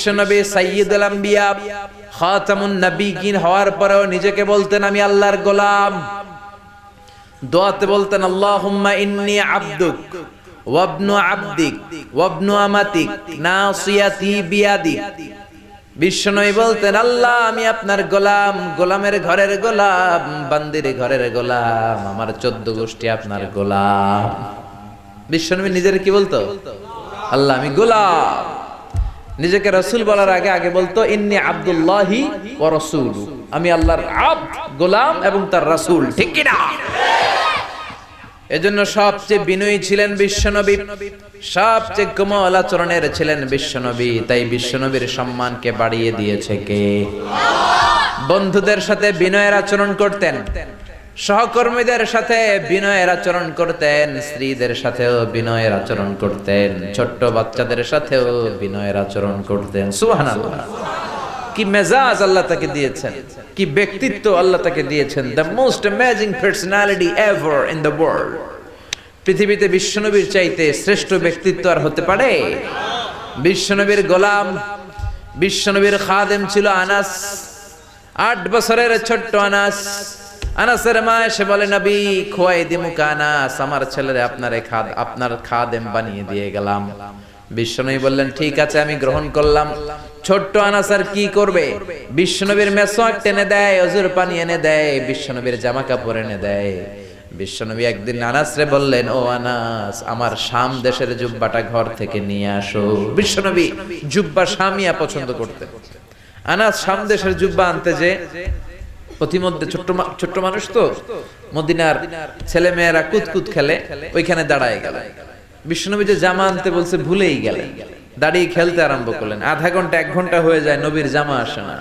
বিশ্বনবী সাইয়্যিদুল আম্বিয়া খাতামুন নবিয়্যিন হওয়ার পরেও নিজেকে বলতেন আমি আল্লাহর গোলাম। দোয়াতে বলতেন আল্লাহুম্মা ইন্নী আবদুক ওয়াবনু আবদিক ওয়াবনু আমাতিক নাসিয়াতি বিয়াদিক। বিশ্বনবী বলতেন আল্লাহ আমি আপনার গোলাম, গোলামের ঘরের গোলাম, বান্দির ঘরের গোলাম, আমার 14 গোষ্ঠী আপনার গোলাম। বিশ্বনবী নিজের কি বলতো? আল্লাহ আমি গোলাম। নিজেকে রাসূল বলার আগে আগে বলতো ইন্নী আব্দুল্লাহি ওয়া রাসূলু, আমি আল্লাহর আব্দ, গোলাম এবং তার রাসূল। ঠিক কি না? এজন্য সবচেয়ে বিনয়ী ছিলেন বিশ্বনবী, সবচেয়ে কোমল আচরণের ছিলেন বিশ্বনবী। তাই বিশ্বনবীর সম্মানকে বাড়িয়ে দিয়েছে কে? বন্ধুদের সাথে বিনয়ের আচরণ করতেন, সহকর্মীদের সাথে বিনয়ের আচরণ করতেন, স্ত্রীদের সাথেও বিনয়ের আচরণ করতেন, ছোট্ট বাচ্চাদের সাথেও বিনয়ের আচরণ করতেন। সুবহানাল্লাহ, কি মেজাজ আল্লাহ তাকে দিয়েছেন, কি ব্যক্তিত্ব আল্লাহ তাকে দিয়েছেন। The most amazing personality ever in the world. পৃথিবীতে বিশ্বনবীর চাইতে শ্রেষ্ঠ ব্যক্তিত্ব আর হতে পারে? বিশ্বনবীর গোলাম, বিশ্বনবীর খাদেম ছিল আনাস, 8 বছরের ছোট্ট আনাস। আনাসের মা এসে বলে নবী খোয়াই দিমুকা আনাস, আমার ছেলেরে আপনার খাদেম বানিয়ে দিয়ে গেলাম। বিশ্বনবী বললেন ঠিক আছে আমি গ্রহণ করলাম। ছোট্ট আনাস আর কি করবে? বিশ্বনবীর মেসওয়াক টেনে দেয়, অজুর পানি এনে দেয়, বিশ্বনবীর জামা কাপড় এনে দেয়। বিশ্বনবী একদিন আনাসরে বললেন ও আনাস আমার শাম দেশের জুব্বাটা ঘর থেকে নিয়ে আসো। বিশ্বনবী জুব্বা শামিয়া পছন্দ করতেন। আনাস শাম দেশের জুব্বা আনতে যে প্রতিমধ্যে ছোট্ট মানুষ তো, মদিনার ছেলে মেয়েরা কুতকুত খেলে, ওইখানে দাঁড়ায় গেল। বিশ্বনবী যে জামা আনতে বলছে ভুলেই গেলেন, দাঁড়িয়ে খেলতে আরম্ভ করলেন। আধা ঘন্টা 1 ঘন্টা হয়ে যায়, নবীর জামা আসে না।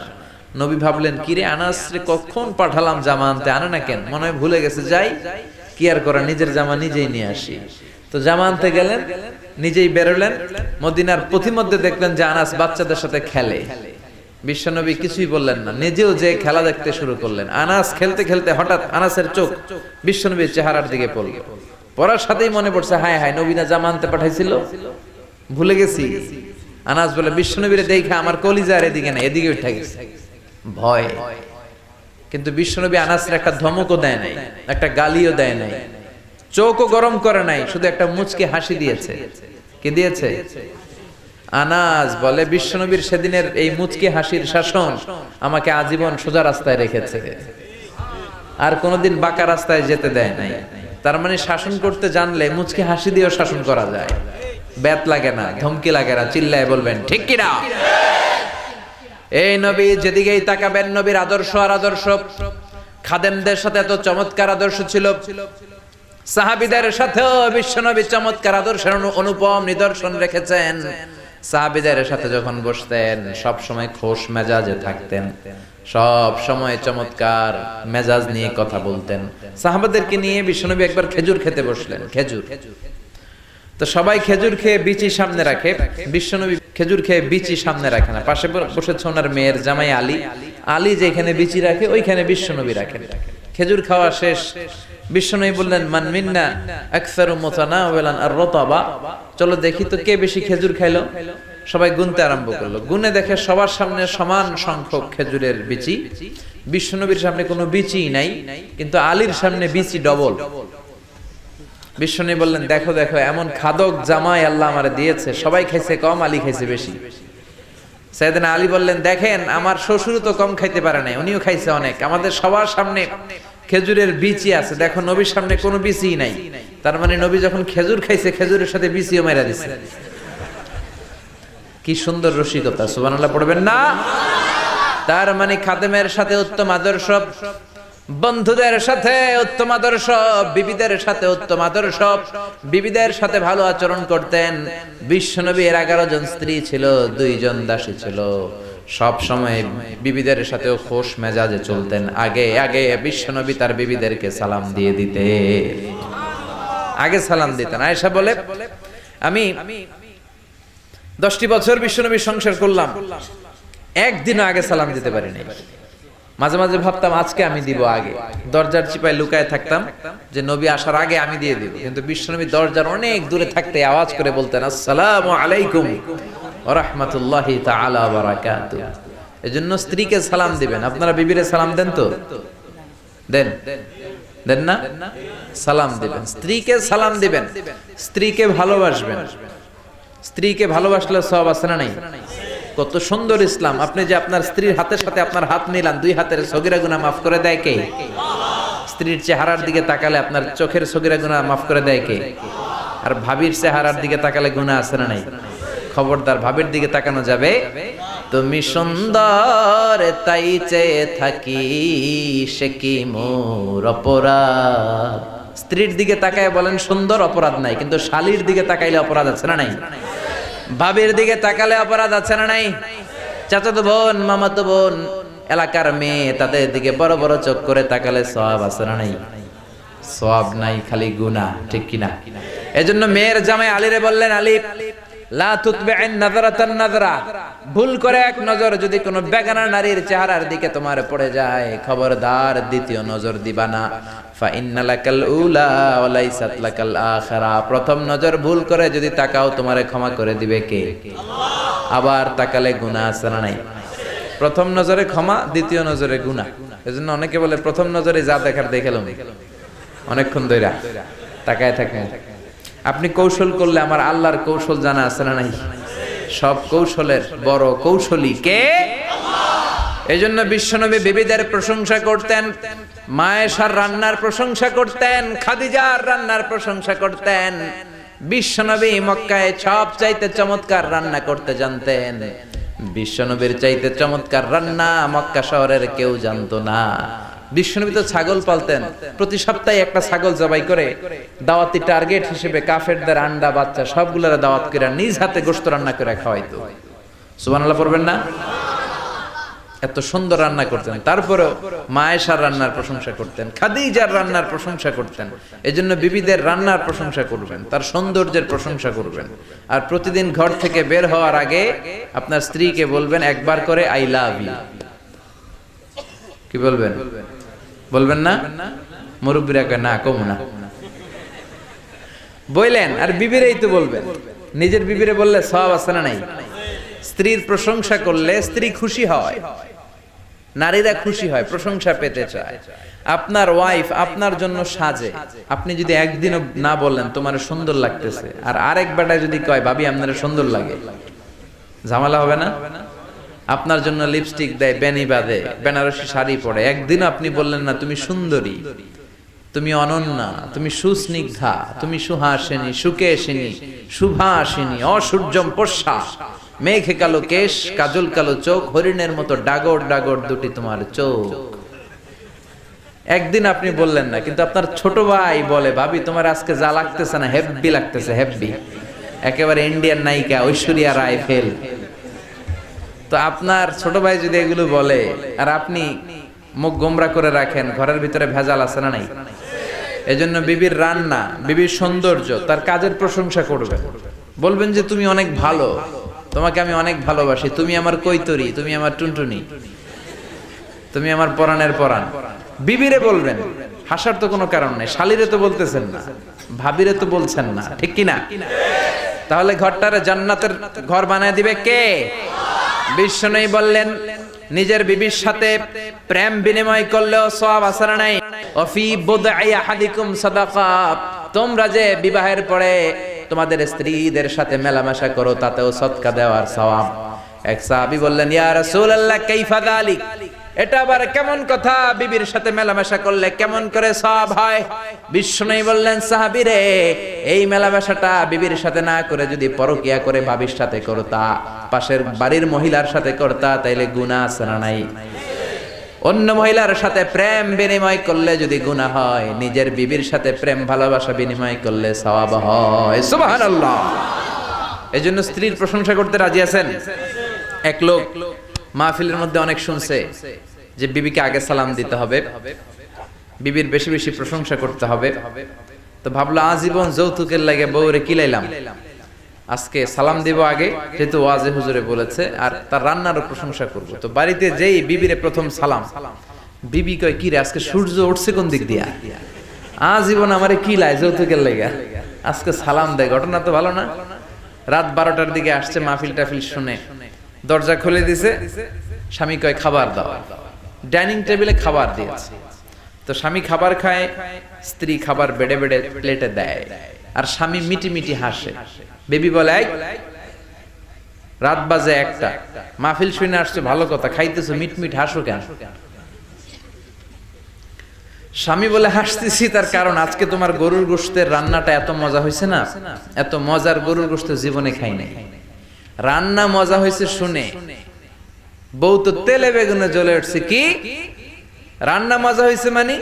নবী ভাবলেন কিরে আনাস রে কখন পাঠালাম জামা আনতে, আনে না কেন, মনে হয় ভুলে গেছে, যাই কি আর করা, নিজের জামা নিজেই নিয়ে আসি। তো জামা আনতে গেলেন, নিজেই বেরোলেন। মদিনার প্রতিমধ্যে দেখলেন যে আনাস বাচ্চাদের সাথে খেলে। বিশ্বনবী কিছুই বললেন না, নিজেও যে খেলা দেখতে শুরু করলেন। আনাস খেলতে খেলতে হঠাৎ আনাসের চোখ বিশ্বনবীর চেহারার দিকে পড়ল। পড়ার সাথেই মনে পড়ছে হায় হায় নবী না জামা আনতে পাঠাইছিল, ভুলে গেছি। আনাস বলে বিশ্বনবীরে দেখে আমার কলিজা আর এদিকে না, এদিকে উঠে গেছে ভয়। কিন্তু বিশ্বনবী আনাসের একটা ধমকও দেয় নাই, একটা গালিও দেয় নাই, চোখও গরম করে নাই, শুধু একটা মুচকি হাসি দিয়েছে। কি দিয়েছে? আনাস বলে বিশ্বনবীর সেদিনের এই মুচকি হাসির শাসন আমাকে আজীবন সোজা রাস্তায় রেখেছে, আর কোনোদিন বাঁকা রাস্তায় যেতে দেয় নাই। তার মানে শাসন করতে জানলে মুচকি হাসি দিয়েও শাসন করা যায়, ব্যাত লাগে না, ধমকি লাগে না। চিল্লায় বলবেন ঠিক কি না? এই নবী যেদিকেই তাকাবেন নবীর আদর্শ আর আদর্শ। খাদেমদের সাথে এত চমৎকার আদর্শ ছিল, সাহাবীদের সাথেও বিশ্বনবী চমৎকার আদর্শের অনুপম নিদর্শন রেখেছেন। সাহাবীদের সাথে যখন বসতেন সব সময় খোশ মেজাজে থাকতেন, সব সময় চমৎকার মেজাজ নিয়ে কথা বলতেন। সাহাবাদেরকে নিয়ে বিশ্বনবী একবার খেজুর খেতে বসলেন। খেজুর তো সবাই খেজুর খেয়ে বিচি সামনে রাখে, বিশ্বনবী খেজুর খেয়ে বিচি সামনে রাখে না। পাশে বসেছে ওনার মেয়ের জামাই আলী। আলী যেখানে বিচি রাখে ওইখানে বিশ্বনবী রাখেন। খেজুর খাওয়া শেষ, বিশ্বনবী বললেন মান মিন্না আকসারু মুতানাওয়ালান আর-রতাবা, চলো দেখি তো কে বেশি খেজুর খাইলো। সবাই গুনতে আরম্ভ করলো, গুনে দেখে সবার সামনে সমান সংখ্যক খেজুরের বিচি। বিশ্বনবীর সামনে কোনো বিচি নাই, কিন্তু আলীর সামনে বিচি ডবল। বিশ্বনবী বললেন দেখো দেখো এমন খাদক জামাই আল্লাহ আমারে দিয়েছে, সবাই খাইছে কম, আলী খাইছে বেশি। সাইয়েদনা আলী বললেন দেখেন আমার শ্বশুর তো কম খাইতে পারে নাই, উনিও খাইছে অনেক, আমাদের সবার সামনে খেজুরের বিচি আছে, দেখো নবীর সামনে কোনো বিচি নাই। তার মানে নবী যখন খেজুর খাইছে খেজুরের সাথে বিচিও মেরা দিছে। কি সুন্দর রসিকতা, সুবহানাল্লাহ পড়বেন না? তার মানে খাদেমের সাথে উত্তম আদর্শ, বন্ধুদের সাথে উত্তম আদর্শ, বিবিদের সাথে উত্তম আদর্শ, বিবিদের সাথে ভালো আচরণ করতেন। বিশ্বনবীর 11 জন স্ত্রী ছিল, 2 জন দাসী ছিল। সব সময় বিবিদের সাথেও খোশ মেজাজে চলতেন। আগে আগে বিশ্বনবী তার বিবিদেরকে সালাম দিয়ে দিতেন, আগে সালাম দিতেন। আয়েশা বলে আমি 10টি বছর বিশ্বনবীর সংসার করলাম, একদিনও আগে সালাম দিতে পারি নাই। মাঝে মাঝে ভাবতাম আজকে আমি দিব আগে, দরজার চিপায় লুকায় থাকতাম যে নবী আসার আগে আমি দিয়ে দিব। কিন্তু বিশ্বনবী দরজার অনেক দূরে থাকতে আওয়াজ করে বলতেন আসসালামু আলাইকুম, ওয়া রাহমাতুল্লাহি তাআলা ওয়া বারাকাতুহু। এজন্য স্ত্রীকে সালাম দিবেন। আপনারা বিবিরে সালাম দেন তো? দেন দেন না? সালাম দিবেন, স্ত্রীকে সালাম দিবেন, স্ত্রীকে ভালোবাসবেন। স্ত্রীকে ভালোবাসলে সওয়াব আছে না নাই? কত সুন্দর ইসলাম। আপনি যে আপনার স্ত্রীর হাতের সাথে আপনার হাত মিলান, দুই হাতের সগীরা গুনাহ মাফ করে দেয় কে? স্ত্রীর চেহারার দিকে তাকালে আপনার চোখের সগীরা গুনাহ মাফ করে দেয় কে? আর ভাবির চেহারার দিকে তাকালে গুনাহ আছে না নাই? খবরদার, ভাবির দিকে তাকানো যাবে। তুমি সুন্দর তাই চেয়ে থাকি, সে কি মোর অপরাধ। স্ত্রীর দিকে তাকায় বলেন সুন্দর, অপরাধ নাই, কিন্তু শালীর দিকে তাকাইলে অপরাধ আছে না নাই? ভাবির দিকে তাকালে অপরাধ আছে না নাই? চাচাতো বোন, মামাতো বোন, এলাকার মেয়ে, তাদের দিকে বড় বড় চোখ করে তাকালে সওয়াব আছে না নাই? সওয়াব নাই, খালি গুনাহ, ঠিক কিনা? এজন্য মেয়ের জামাই আলীরে বললেন, আলী লা তুতবি'ন নাযরাতান নাযরা, ভুল করে এক নজর যদি কোনো বেগানা নারীর চেহারার দিকে তোমার পড়ে যায়, খবরদার দ্বিতীয় নজর দিবা না। ফা ইন্না লাকাল উলা ওয়া লাইসাত লাকাল আখিরা, প্রথম নজর ভুল করে যদি তাকাও তোমারে ক্ষমা করে দিবে কে? আল্লাহ। আবার তাকালে গুনাহ আছে না নাই? প্রথম নজরে ক্ষমা, দ্বিতীয় নজরে গুনাহ। এজন্য অনেকে বলে প্রথম নজরে যা দেখার দেখেলাম, অনেকক্ষণ ধইরা তাকায় থাকেন। আপনি কৌশল করলে আমার আল্লাহর কৌশল জানা আছে না নাই? সব কৌশলের বড় কৌশলী কে? আল্লাহ। এজন্য বিশ্বনবী বিবিদের প্রশংসা করতেন, মায়েশার রান্নার প্রশংসা করতেন, খাদিজার রান্নার প্রশংসা করতেন। বিশ্বনবী মক্কায় সবচাইতে চমৎকার রান্না করতে জানতেন। বিশ্বনবীর চাইতে চমৎকার রান্না মক্কা শহরের কেউ জানতো না। বিশ্বনবী তো ছাগল পালতেন, প্রতি সপ্তাহে একটা ছাগল জবাই করে দাওয়াতি টার্গেট হিসেবে কাফেরদের আন্ডা বাচ্চা সবগুলোর দাওয়াত করে নিজ হাতে গোশত রান্না করে খাওয়াইতো। সুবহানাল্লাহ পড়বেন না? এত সুন্দর রান্না করতেন। তারপরেও মায়েশার রান্নার প্রশংসা করতেন, খাদিজার রান্নার প্রশংসা করতেন। এজন্য বিবিদের রান্নার প্রশংসা করবেন, তার সৌন্দর্যের প্রশংসা করবেন। আর প্রতিদিন ঘর থেকে বের হওয়ার আগে আপনার স্ত্রীকে বলবেন একবার করে আই লাভ ইউ। কি বলবেন? বলবেন না? মুরব্বিরা কয় না, কম না, বললেন। আর বিবিরেই তো বলবেন, নিজের বিবিরে বললে সওয়াব আছে না নাই? স্ত্রীর প্রশংসা করলে স্ত্রী খুশি হয়, নারীরা খুশি হয়, প্রশংসা পেতে চায়। আপনার ওয়াইফ আপনার জন্য সাজে, আপনি যদি একদিনও না বললেন তোমার সুন্দর লাগতেছে, আর আরেক বেটা যদি কয় ভাবি আপনার সুন্দর লাগে, ঝামেলা হবে না? আপনার জন্য লিপস্টিক দেয়, বেনি বাঁধে, বেনারসি শাড়ি পরে, একদিন আপনি বললেন না তুমি সুন্দরী, তুমি অনন্যা, তুমি সুস্নিগ্ধা, তুমি সুহাসিনী, সুকেশিনী, সুভাসিনী, অসূর্যম পোষা, মেঘে কালো কেশ, কাজল কালো চোখ, হরিণের মতো ডাগর ডাগর দুটি তোমার চোখ। একদিন আপনি বললেন না, কিন্তু আপনার ছোট ভাই বলে ভাবি তোমার আজকে যা লাগতেছে না, হেব্বি লাগতেছে, হেব্বি, একেবারে ইন্ডিয়ান নায়িকা ঐশ্বরিয়া রায় ফেল। তো আপনার ছোট ভাই যদি এগুলো বলে আর আপনি মুখ গোমরা করে রাখেন, ঘরের ভিতরে ভেজাল আছে না নাই? এজন্য বিবির রান্না, বিবির সৌন্দর্য, তার কাজের প্রশংসা করবেন, বলবেন যে তুমি অনেক ভালো, তোমাকে আমি অনেক ভালোবাসি, তুমি আমার কৈতরি, তুমি আমার টুনটুনি, তুমি আমার পরাণের পরাণ। বিবিরে বলবেন, হাসার তো কোনো কারণ নেই। শালীরে তো বলতেছেন না, ভাবিরে তো বলছেন না, ঠিক কিনা? তাহলে ঘরটারে জান্নাতের ঘর বানায় দিবে কে? বিশ্বনবী বললেন নিজের বিবির সাথে প্রেম বিনিময় করলেও সওয়াব আছে না নাই? ওয়াফি বুদআই আহাদিকুম সাদাকা, তোমরা যে বিবাহের পরে তোমাদের স্ত্রীদের সাথে মেলামেশা করো তাতেও সদকা দেওয়ার সওয়াব। এক সাহাবী বললেন ইয়া রাসূলুল্লাহ কাইফা যালিক, এটা আবার কেমন কথা, বিবির সাথে মেলামেশা করলে কেমন করে সওয়াব হয়? বিশ্বনবী বললেন সাহাবীরে, এই মেলামেশাটা বিবির সাথে না করে যদি পরকিয়া করে ভাবির সাথে করতা, পাশের বাড়ির মহিলার সাথে করতা, তাইলে গুনাহ আছে না নাই? অন্য মহিলার সাথে প্রেম বিনিময় করলে যদি গুনাহ হয়, নিজের বিবির সাথে প্রেম ভালোবাসা বিনিময় করলে সওয়াব হয়। সুবহানাল্লাহ। এজন্য স্ত্রীর প্রশংসা করতে রাজি আছেন? এক লোক মাহফিলের মধ্যে অনেক শুনছে যে বিবিকে আগে সালাম দিতে হবে, বিবির বেশি বেশি প্রশংসা করতে হবে। তো ভাবলো আজীবন যৌতুকের লাগে বউরে কিলাইলাম, আজকে সালাম দিব আগে, যেহেতু ওয়াজে হুজুরে বলেছে, আর তার রান্নারও প্রশংসা করব। তো বাড়িতে যেই বিবিরে প্রথম সালাম, বিবি কয় কি রে আজকে সূর্য উঠছে কোন দিক দিয়া, আজীবন আমারে কিলায় যৌতুকের লাগে, আজকে সালাম দেয়, ঘটনা তো ভালো না? রাত 12টার দিকে আসছে মাহফিল টাফিল শুনে, দরজা খুলে দিছে, স্বামী কয় খাবার দাও, ডাইনিং টেবিলে খাবার দিয়েছে। তো স্বামী খাবার খায়, স্ত্রী খাবার বেড়ে বেড়ে প্লেটে দেয়, আর স্বামী মিটি মিটি হাসে। বেবি বলে, এই রাত বাজে 1টা, মাহফিল শুনে আসছে ভালো কথা, খাইতেছো মিটমিট হাসো কেন? স্বামী বলে, হাসতেছি তার কারণ আজকে তোমার গরুর গোশতের রান্নাটা এত মজা হয়েছে না, এত মজার গরুর গোশত জীবনে খাই নাই। রান্না মজা হয়েছে শুনে বউ তো তেলে বেগুনে জ্বলে উঠছে। কি রান্না মজা হয়েছে মানে?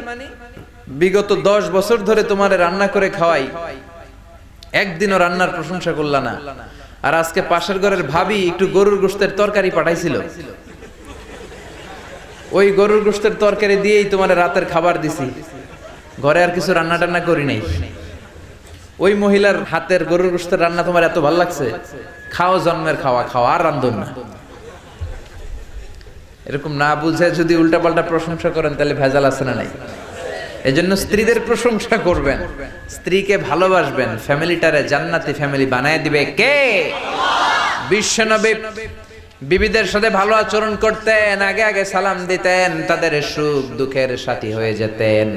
বিগত 10 বছর ধরে তোমারে রান্না করে খাওয়াই, একদিনও রান্নার প্রশংসা করলা না। আর আজকে পাশের ঘরের ভাবি একটু গরুর গোশতের তরকারি পাঠাইছিল, ওই গরুর গোশতের তরকারি দিয়েই তোমার রাতের খাবার দিছি, ঘরে আর কিছু রান্না টান্না করি নাই। ওই মহিলার হাতের গরুর গোশতের রান্না তোমার এত ভালো লাগছে, খাও, জন্মের খাওয়া খাও, আর রান্ধন না। এরকম না বুঝে যদি উল্টাপাল্টা প্রশংসা করেন তাহলে ভেজাল আছে না নাই? এজন্য স্ত্রীদের প্রশংসা করবেন, স্ত্রীকে ভালোবাসবেন, ফ্যামিলিটারে জান্নাতি ফ্যামিলি বানায় দিবে কে? বিশ্বনবী বিবিদের সাথে ভালো আচরণ করতেন, আগে আগে সালাম দিতেন, তাদের সুখ দুঃখের সাথী হয়ে যেতেন।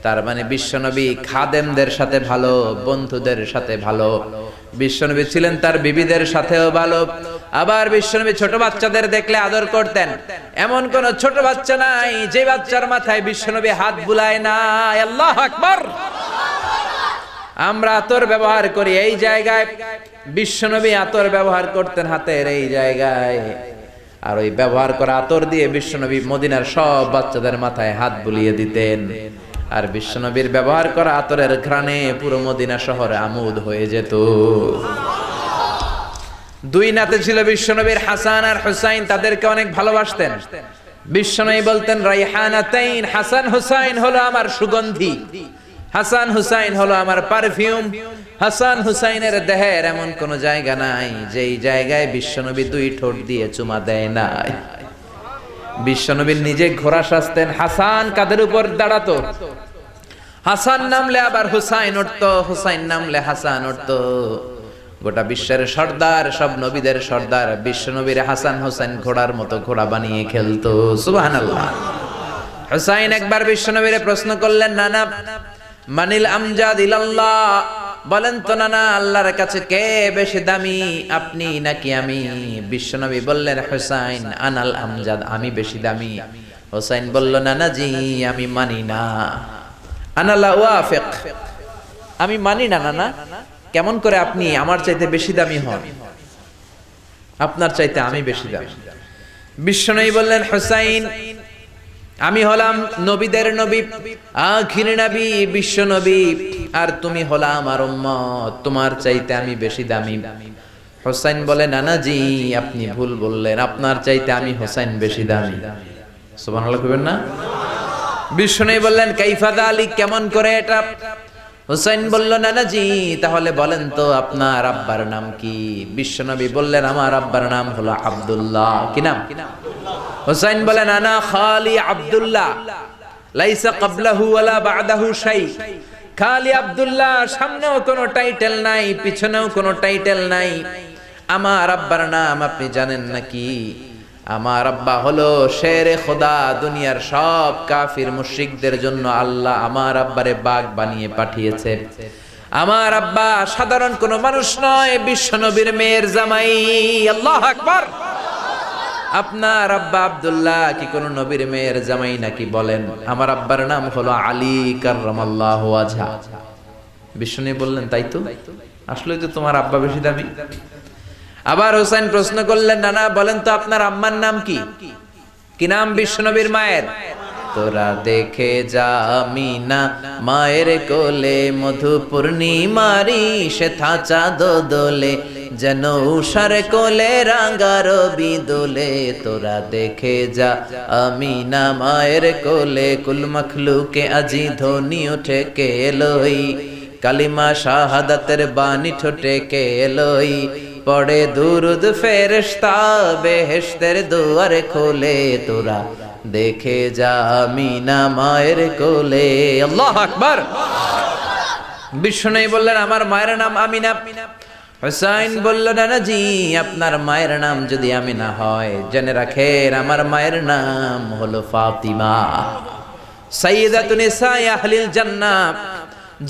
তার মানে বিশ্বনবী খাদেমদের সাথে ভালো, বন্ধুদের সাথে ভালো। বিশ্বনবী ছিলেন তার বিবিদের সাথেও ভালো। আবার বিশ্বনবী ছোট বাচ্চাদের দেখলে আদর করতেন। এমন কোন ছোট বাচ্চা নাই যে বাচ্চার মাথায় বিশ্বনবী হাত বুলায় না। আল্লাহু আকবার। আমরা আতর ব্যবহার করি এই জায়গায়, বিশ্বনবী আতর ব্যবহার করতেন হাতের এই জায়গায়, আর ওই ব্যবহার করা আতর দিয়ে বিশ্বনবী মদিনার সব বাচ্চাদের মাথায় হাত বুলিয়ে দিতেন। আর বিশ্বনবীর ব্যবহার করা আতরের ঘ্রাণে পুরো মদিনা শহরে আমোদ হয়ে যেত। 2 নাতি ছিল বিশ্বনবীর, হাসান আর হুসাইন, তাদেরকে অনেক ভালোবাসতেন। বিশ্বনবী বলতেন, রাইহানাতাইন, হাসান হুসাইন হলো আমার সুগন্ধি, হাসান হুসাইন হলো আমার পারফিউম। হাসান হুসাইনের দেহের এমন কোন জায়গা নাই যেই জায়গায় বিশ্বনবী 2 ঠোঁট দিয়ে চুমা দেয় নাই। বিশ্বনবী নিজে ঘোড়া সাজতেন, হাসান কাদের উপর দাঁড়াতো, হাসান নামলে আবার হুসাইন উঠতো, হুসাইন নামলে হাসান উঠতো। গোটা বিশ্বের সর্দার, সব নবীদের সর্দার, বিশ্বনবীর হাসান হুসাইন ঘোড়ার মতো ঘোড়া বানিয়ে খেলতো। সুবহানাল্লাহ। হুসাইন একবার বিশ্বনবীরে প্রশ্ন করলেন, নানা মানিল আমজাদ ইলাল্লাহ, বলেন তো নানা আল্লাহর কাছে কে বেশি দামি, আপনি নাকি আমি? বিশ্বনবী বললেন, হুসাইন আনাল আমজাদ, আমি বেশি দামি। হুসাইন বলল, নানা জি আমি মানি না, আনা লা ওয়াফিক, আমি মানি না নানা। কেমন করে আপনি আমার চাইতে বেশি দামি হন? আপনার চাইতে আমি বেশি দামি। বিশ্বনবী বললেন, হুসাইন আমি হলাম নবীদের নবী, আখির নবী বিশ্বনবী, আর তুমি হলা আমার উম্মত, তোমার চাইতে আমি বেশি দামি। হুসাইন বলে, নানা জি আপনি ভুল বললেন, আপনার চাইতে আমি হুসাইন বেশি দামি। সুবহানাল্লাহ কইবেন না? বিশ্বনবী বললেন, কাইফা যালিক, কেমন করে এটা? হুসাইন বলল, নানা জি তাহলে বলেন তো আপনার আব্বার নাম কি? বিশ্বনবী বললেন, আমার আব্বার নাম হলো আব্দুল্লাহ। কি নাম? হুসাইন বলেন, আনা খালি আব্দুল্লাহ, লাইসা ক্বাবলাহু ওয়ালা বা'দাহু শাই। খালি আব্দুল্লাহ, সামনেও কোনো টাইটেল নাই, পিছনেও কোনো টাইটেল নাই। আমার আব্বার নাম আপনি জানেন নাকি? আমার আব্বা হলো শেরে খোদা, দুনিয়ার সব কাফির মুশরিকদের জন্য আল্লাহ আমার আব্বারে বাগ বানিয়ে পাঠিয়েছে। আমার আব্বা সাধারণ কোনো মানুষ নয়, বিশ্বনবীর মেয়ের জামাই। আল্লাহু আকবার। আপনার আব্বা আব্দুল্লাহ কি কোন নবীর মেয়ের জামাই নাকি? বলেন, আমার আব্বার নাম হলো আলী কাররামাল্লাহু ওয়াজহা। বিশ্বনবী বললেন, তাই তো, আসলে তো তোমার আব্বা বেশি দামি। আবার হুসাইন প্রশ্ন করলেন, নানা বলেন তো আপনার আম্মার নাম কি? কি নাম বিশ্বনবীর মায়ের? তোরা দেখে যা আমিনা মায়ের কোলে, মধু পূর্ণিমারি সেথা চাঁদ দোলে, যেন উষার কোলে রাঙা রবি দোলে। তোরা দেখে যা আমিনা মায়ের কোলে, কুল মখলুকে আজি ধ্বনি ওঠে কে এলোই, কালিমা শাহাদাতের বাণী ঠোঁটে কে এলোই, পড়ে দুরুদ ফেরেশতা বেহেশতের দুয়ার খোলে। তোরা দেখে যা আমিনা মায়ের কোলে। আল্লাহু আকবার। বিশ্বনবী বললেন, আমার মায়ের নাম আমিনা। হুসাইন বলল, নানাজি আপনার মায়ের নাম যদি আমিনা হয়, জেনে রাখেন আমার মায়ের নাম হলো ফাতিমা। সাইয়্যিদাতুন নিসাই আহলিল জান্নাহ,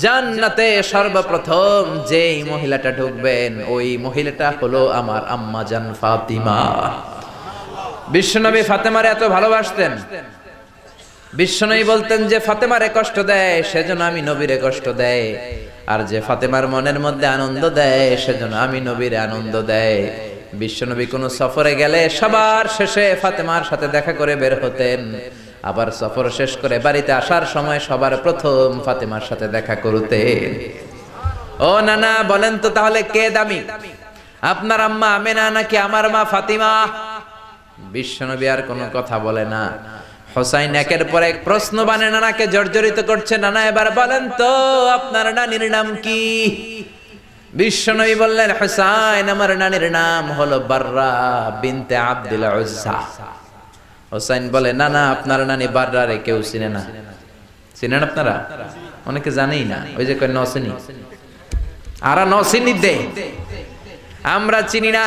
জান্নাতে সর্বপ্রথম যেই মহিলাটা ঢুকবেন ওই মহিলাটা হলো আমার আম্মা জান ফাতিমা। বিশ্বনবী ফাতেমারে এত ভালোবাসতেন, বিশ্বনবী বলতেন যে ফাতেমারে কষ্ট দেয় সেজন্য আমি নবীরে কষ্ট দেয়, আর যে ফাতেমার মনের মধ্যে আনন্দ দেয় সেজন্য আমি নবীরে আনন্দ দেয়। বিশ্বনবী কোনো সফরে গেলে সবার শেষে ফাতেমার সাথে দেখা করে বের হতেন, আবার সফর শেষ করে বাড়িতে আসার সময় সবার প্রথম ফাতেমার সাথে দেখা করতেন। ও নানা বলেন তো তাহলে কে দামি, আপনার আম্মা আমেনা নাকি আমার মা ফাতিমা? বিশ্বনবী আর কোনো কথা বলে না। হোসাইন একের পর এক প্রশ্ন বানে নানাকে জর্জরিত করছে। নানা এবার বলেন তো আপনার নানির নাম কি? বিশ্বনবী বললেন, হোসাইন আমার নানির নাম হলো বাররা বিনতে আব্দুল উজ্জা। হোসাইন বলে, নানা আপনার নানি বাররা রে কেউ চিনে না। চিনেন আপনারা? অনেকে জানেই না, ওই যে কয় নসিনি, আর নসিনি দে, আমরা চিনি না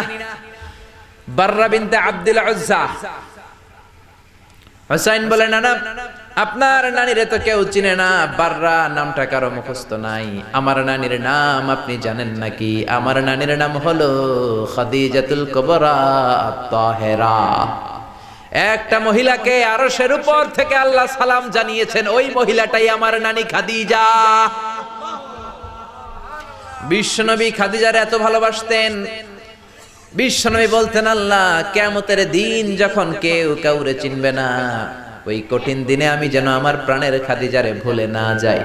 বাররা বিনতে আব্দুল উজ্জা। হোসাইন বলে, নানা আপনার নানিরে তো কেউ চিনে না, বাররা নামটা কারো মুখস্থ নাই। আমার নানির নাম আপনি জানেন নাকি? আমার নানির নাম হলো খাদিজাতুল কুবরা আত-তাহেরা। একটা মহিলাকে আরশের উপর থেকে আল্লাহ সালাম জানিয়েছেন, ওই মহিলাটাই আমার নানি খাদিজা। বিশ্বনবী খাদিজারে এত ভালোবাসতেন, বিশ্বনবী বলতেন, আল্লাহ কিয়ামতের দিন যখন কেউ কাউরে চিনবে না, ওই কঠিন দিনে আমি যেন আমার প্রাণের খাদিজারে ভুলে না যাই।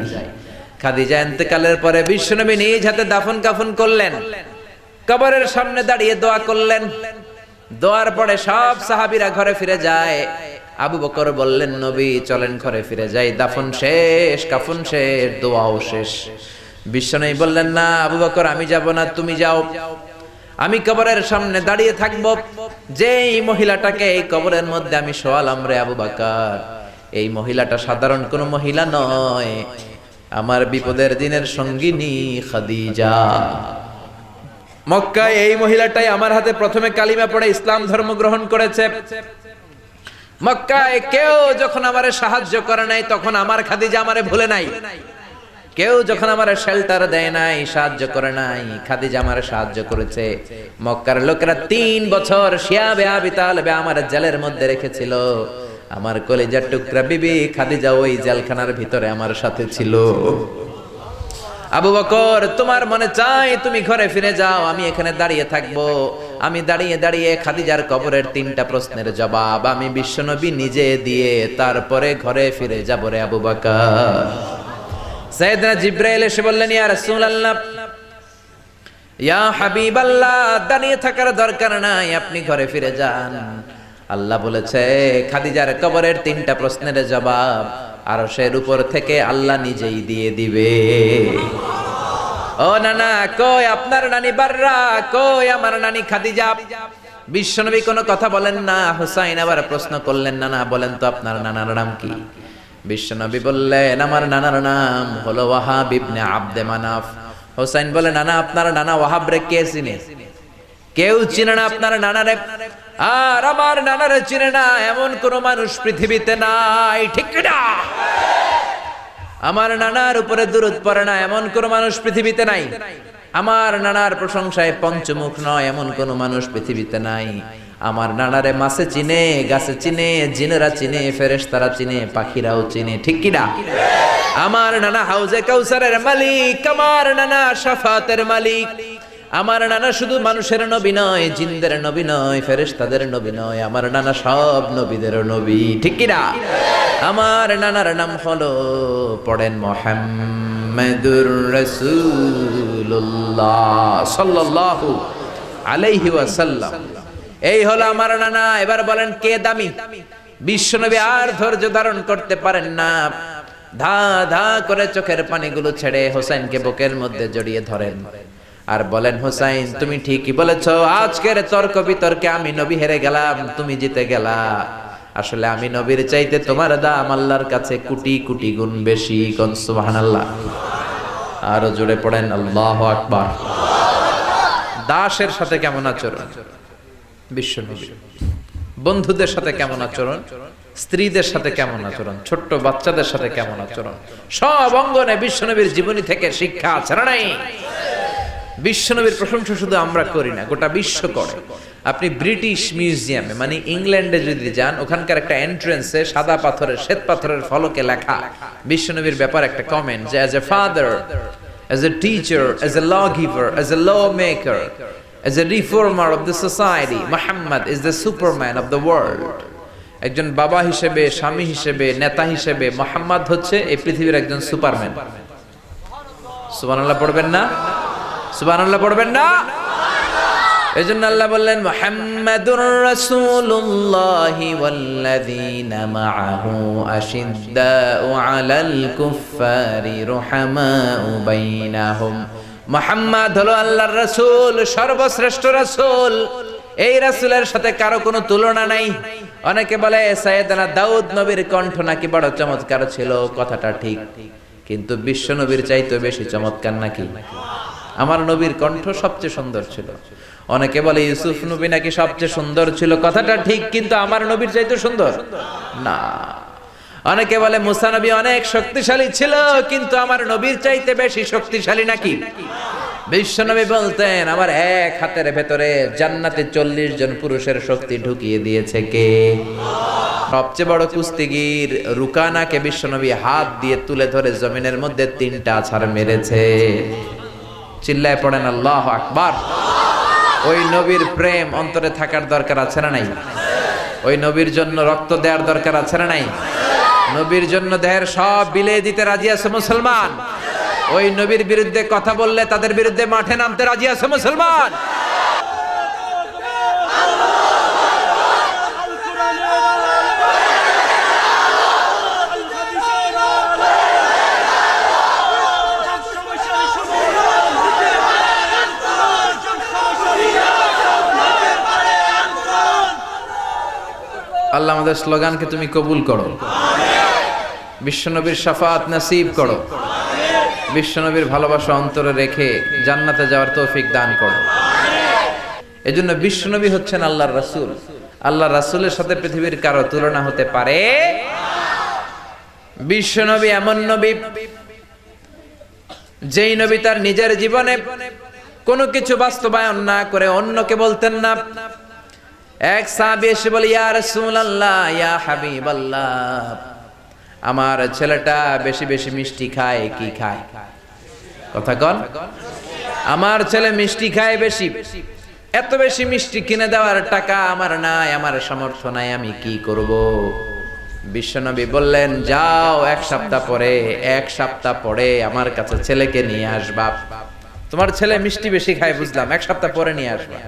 খাদিজা ইন্তেকালের পরে বিশ্বনবী নিজ হাতে দাফন কাফন করলেন, কবরের সামনে দাঁড়িয়ে দোয়া করলেন। দোয়ার পরে সব সাহাবীরা ঘরে ফিরে যায়। আবু বকর বললেন, নবী চলেন ঘরে ফিরে যাই, দাফন শেষ, কাফন শেষ, দোয়াও শেষ। বিশ্বনবী বললেন, না আবু বকর আমি যাব না, তুমি যাও, আমি কবরের সামনে দাঁড়িয়ে থাকব। যেই মহিলাটাকে এই কবরের মধ্যে আমি শোয়ালাম রে আবু বকর, এই মহিলাটা সাধারণ কোনো মহিলা নয়, আমার বিপদের দিনের সঙ্গিনী খাদিজা। মক্কায় এই মহিলাটাই আমার হাতে প্রথমে কালিমা পড়ে ইসলাম ধর্ম গ্রহণ করেছে। মক্কায় কেউ যখন আমারে সাহায্য করে নাই, তখন আমার খাদিজা আমারে ভুলে নাই। কেউ যখন আমারে শেল্টার দেয় নাই, সাহায্য করে নাই, খাদিজা আমারে সাহায্য করেছে। মক্কার লোকেরা 3 বছর শিয়াবে আবি তালেবে আমার জেলের মধ্যে রেখেছিল। আমার কলিজার টুকরা বিবি খাদিজা ওই জেলখানার ভিতরে আমার সাথে ছিল। আবু বকর তোমার মনে চাই তুমি ঘরে ফিরে যাও, আমি এখানে দাঁড়িয়ে থাকবো। আমি দাঁড়িয়ে দাঁড়িয়ে খাদিজার কবরের 3টা প্রশ্নের জবাব আমি বিশ্বনবী নিজে দিয়ে তারপরে ঘরে ফিরে যাব রে আবু বকর। সাইয়েদনা জিবরাইল এসে বললেন, ইয়া রাসূলুল্লাহ, ইয়া হাবিবাল্লাহ, দাঁড়িয়ে থাকার দরকার নাই, আপনি ঘরে ফিরে যান। আল্লাহ বলেছে খাদিজার কবরের 3টা প্রশ্নের জবাব আরশের উপর থেকে আল্লাহ নিজেই দিয়ে দিবে। ও নানা, কই আপনার নানি বাররা, কই আমার নানি খাদিজা? বিশ্বনবী কোনো কথা বলেন না। হুসাইন আবার প্রশ্ন করলেন, নানা বলেন তো আপনার নানার নাম কি? বিশ্বনবী বললেন, আমার নানার নাম হলো ওয়াহাব ইবনে আব্দে মানাফ। হুসাইন বলে, নানা আপনার নানা ওয়াহাব রে কে চিনে? কেউ চিনে না আপনার নানারে। আর আমার নানারে চিনে না এমন কোন মানুষ পৃথিবীতে নাই, ঠিক না? আমার নানার উপরে দুরূদ পড়ে না এমন কোন মানুষ পৃথিবীতে নাই। আমার নানার প্রশংসায় পঞ্চমুখ নয় এমন কোন মানুষ পৃথিবীতে নাই। আমার নানারে মাছে চিনে, গাছে চিনে, জিনেরা চিনে, ফেরেশতারা চিনে, পাখিরাও চিনে, ঠিক কি না? আমার নানা হাউজে কাউসারের মালিক, আমার নানা শাফাতের মালিক। আমার নানা শুধু মানুষের নবী নয়, জিনদের নবী নয়, ফেরেশতাদের নবী নয়, আমার নানা সব নবীদের নবী, ঠিক কি না? আমার নানার নাম হলো, পড়েন, মুহাম্মাদুর রাসূলুল্লাহ সাল্লাল্লাহু আলাইহি ওয়াসাল্লাম। এই হলো আমার নানা। এবার বলেন কে দামি? বিশ্বনবী আর ধৈর্য ধারণ করতে পারেন না, ধা ধা করে চোখের পানিগুলো ছেড়ে হোসেনকে বুকের মধ্যে জড়িয়ে ধরেন আর বলেন, হোসাইন তুমি ঠিকই বলেছো, আজকের তর্ক বিতর্কে আমি নবী হেরে গেলাম, তুমি জিতে গেলা। আসলে আমি নবীর চাইতে তোমার দাম আল্লাহর কাছে কোটি কোটি গুণ বেশি। কোন সুবহানাল্লাহ। আরো জোরে পড়েন আল্লাহু আকবার। দাসের সাথে কেমন আচরণ বিশ্বনবী, বন্ধুদের সাথে কেমন আচরণ, স্ত্রীদের সাথে কেমন আচরণ, ছোট্ট বাচ্চাদের সাথে কেমন আচরণ, সব অঙ্গনে বিশ্বনবীর জীবনী থেকে শিক্ষা আছে না নাই? বিশ্বনবীর প্রশংসা শুধু আমরা করি না, গোটা বিশ্ব করে। আপনি ব্রিটিশ মিউজিয়ামে মানে ইংল্যান্ডে যদি যান, ওখানকার একটা এন্ট্রেন্সে সাদা পাথরের শ্বেত পাথরের ফলকে লেখা বিশ্বনবীর ব্যাপারে একটা কমেন্ট যে as a father, as a teacher, as a lawgiver, as a lawmaker, as a reformer of the society, Muhammad is the superman of the world. একজন বাবা হিসেবে, স্বামী হিসেবে, নেতা হিসেবে মুহাম্মদ হচ্ছে এই পৃথিবীর একজন সুপারম্যান। সুবহানাল্লাহ পড়বেন না? সুবহানাল্লাহ পড়বেন না? এজন্য আল্লাহ বললেন মুহাম্মাদুর রাসূলুল্লাহি ওয়াল্লাযীনা মাআহু আশিদ্দাউ আলাল কুফফারি রুহামাউ বাইনাহুম। মুহাম্মদ হলো আল্লাহর রাসূল, সর্বশ্রেষ্ঠ রাসূল। এই রাসূলের সাথে কারো কোনো তুলনা নাই। অনেকে বলে সাইয়েদনা দাউদ নবীর কণ্ঠ নাকি বড় চমৎকার ছিল, কথাটা ঠিক, কিন্তু বিশ্ব নবীর চাইতে বেশি চমৎকার নাকি? আমার নবীর কণ্ঠ সবচেয়ে সুন্দর ছিল। অনেকে বলে ইউসুফ নবী নাকি সবচেয়ে সুন্দর ছিল, কথাটা ঠিক, কিন্তু আমার নবীর চাইতে সুন্দর না। অনেকে বলে মুসা নবী অনেক শক্তিশালী ছিল, কিন্তু আমার নবীর চাইতে বেশি শক্তিশালী নাকি? বিশ্ব নবী বলতেন আমার এক হাতের ভেতরে জান্নাতে 40 জন পুরুষের শক্তি ঢুকিয়ে দিয়েছে কে? সবচেয়ে বড় কুস্তিগির রুকানাকে বিশ্ব নবী হাত দিয়ে তুলে ধরে জমিনের মধ্যে 3টা আছাড় মেরেছে। চিল্লায় পড়েন আল্লাহু আকবার। ওই নবীর প্রেম অন্তরে থাকার দরকার আছে না নাই? ওই নবীর জন্য রক্ত দেওয়ার দরকার আছে না নাই? নবীর জন্য দেহের সব বিলিয়ে দিতে রাজি আছে মুসলমান। ওই নবীর বিরুদ্ধে কথা বললে তাদের বিরুদ্ধে মাঠে নামতে রাজি আছে মুসলমান। আল্লাহ আমাদের স্লোগানকে তুমি কবুল করো, বিশ্বনবীর শাফাত নসিব করো, বিশ্বনবীর ভালোবাসা অন্তরে রেখে জান্নাতে যাওয়ার তৌফিক দান করো। এজন্য বিশ্বনবী হচ্ছেন আল্লাহর রাসূল। আল্লাহর রাসূলের সাথে পৃথিবীর কারো তুলনা হতে পারে? বিশ্বনবী এমন নবী যেই নবী তার নিজের জীবনে কোনো কিছু বাস্তবায়ন না করে অন্যকে বলতেন না। এক সাহাবী এসে বলে ইয়া রাসূলুল্লাহ, ইয়া হাবিবাল্লাহ, আমার ছেলেটা বেশি বেশি মিষ্টি খায়, কি খায়? কথা কন। আমার ছেলে মিষ্টি খায় বেশি, এত বেশি মিষ্টি কিনে দেওয়ার টাকা আমার নাই, আমার সামর্থ্য নাই, আমি কি করব? বিশ্বনবী বললেন যাও এক সপ্তাহ পরে আমার কাছে ছেলেকে নিয়ে আসবা। তোমার ছেলে মিষ্টি বেশি খায় বুঝলাম, এক সপ্তাহ পরে নিয়ে আসবা।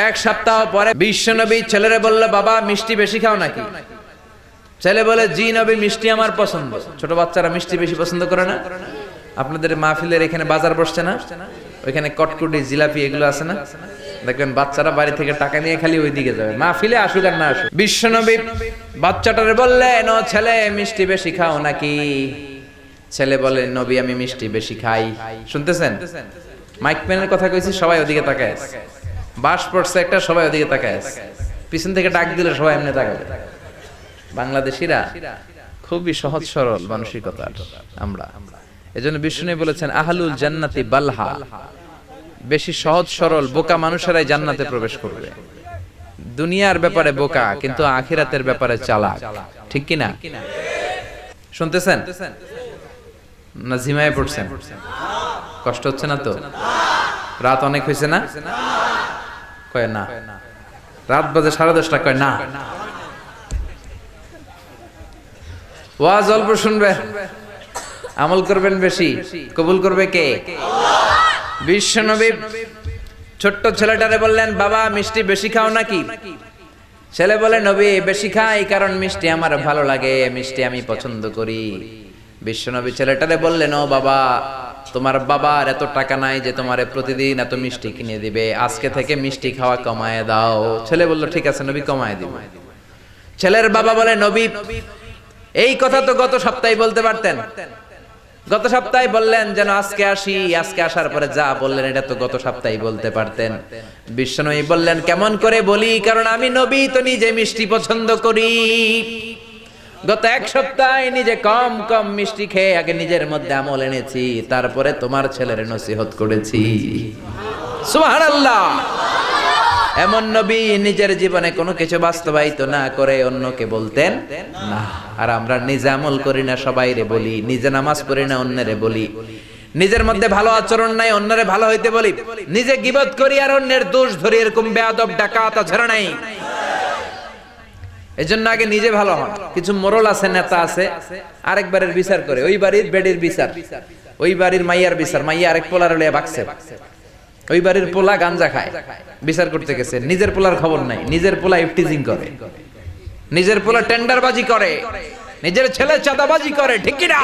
এক সপ্তাহ পরে বিশ্বনবী ছেলেরে বলল বাবা মিষ্টি বেশি খাও নাকি? ছেলে বলে জি নবী, মিষ্টি আমার পছন্দ। ছোট বাচ্চারা মিষ্টি বেশি পছন্দ করে না? আপনাদের মাহফিলের এখানে বাজার বসছে না, ওইখানে কটকুটি জিলাপি এগুলো আছে না, দেখবেন বাচ্চারা বাড়ি থেকে টাকা নিয়ে খালি ওইদিকে যাবে, মাহফিলে আসুক আর না আসুক। বিশ্বনবী বাচ্চাটারে বললেন ও ছেলে মিষ্টি বেশি খাও নাকি? ছেলে বলে নবী আমি মিষ্টি বেশি খাই। শুনতেছেন? মাইক ম্যানের কথা কইছি, সবাই ওদিকে তাকায়। বাস পড়ছে একটা, সবাই ওদিকে তাকায়। পিছন থেকে ডাক দিলে সবাই এমনি তাকাবে। বাংলাদেশিরা খুবই সহজ সরল মানসিকতার আমরা। এজন্য বিষ্ণু বলেছেন আহলুল জান্নাতি বালহা, বেশি সহজ সরল বোকা মানুষেরাই জান্নাতে প্রবেশ করবে। দুনিয়ার ব্যাপারে বোকা, কিন্তু আখিরাতের ব্যাপারে চালাক, ঠিক কি না? শুনতেছেন না? ঝিমায় পড়ছেন? কষ্ট হচ্ছে না তো? রাত অনেক হয়েছে না? কয় না। রাত বাজে 10:30, কয় না। ওয়াজ অল্প শুনবে, আমল করবেন বেশি, কবুল করবে কে? বিশ্বনবী ছোট্ট ছেলেটারে বললেন বাবা মিষ্টি বেশি খাও নাকি? ছেলে বলে নবী বেশি খাই, কারণ মিষ্টি আমার ভালো লাগে, মিষ্টি আমি পছন্দ করি। বিশ্বনবী ছেলেটারে বললেন ও বাবা, তোমার বাবার এত টাকা নাই যে তোমারে প্রতিদিন এত মিষ্টি কিনে দিবে, আজকে থেকে মিষ্টি খাওয়া কমায় দাও। ছেলে বলল ঠিক আছে নবী, কমায় দিব। ছেলের বাবা বলে নবী এই কথা তো গত সপ্তাহে বলতে পারতেন, গত সপ্তাহে বললেন যেন আজকে আসি, আজকে আসার পরে যা বললেন এটা তো গত সপ্তাহে বলতে পারতেন। বিশ্বনবী বললেন কেমন করে বলি, কারণ আমি নবী তো নিজে মিষ্টি পছন্দ করি। গত এক সপ্তাহে নিজে কম কম মিষ্টি খেয়ে আগে নিজের মধ্যে আমল এনেছি, তারপরে তোমার ছেলের নসিহত করেছি। সুবহানাল্লাহ। এমন নবী নিজের জীবনে কোনো কিছু বাস্তবায়িত না করে অন্যকে বলতেন না। আর আমরা নিজে আমল করি না, সবাইরে বলি। নিজে নামাজ পড়ি না, অন্যরে বলি। নিজের মধ্যে ভালো আচরণ নাই, অন্যরে ভালো হইতে বলি। নিজে গীবত করি আর অন্যের দোষ ধরি, এরকম বেয়াদব ডাকাত ঝরা নাই। এজন্য আগে নিজে ভালো হন। কিছু মোরল আছে, নেতা আছে, আরেকবারের বিচার করে। ওই বাড়ির বেডির বিচার, ওই বাড়ির মাইয়ার বিচার, মাইয়া আরেক পোলার লইয়া বাকছে। ওই বাড়ির পোলা গাঞ্জা খায়, বিচার করতে গেছে। নিজের পোলার খবর নাই, নিজের পোলা ইফটিজিং করে, নিজের পোলা টেন্ডারবাজি করে, নিজের ছেলে চাঁদাবাজি করে, ঠিক কি না?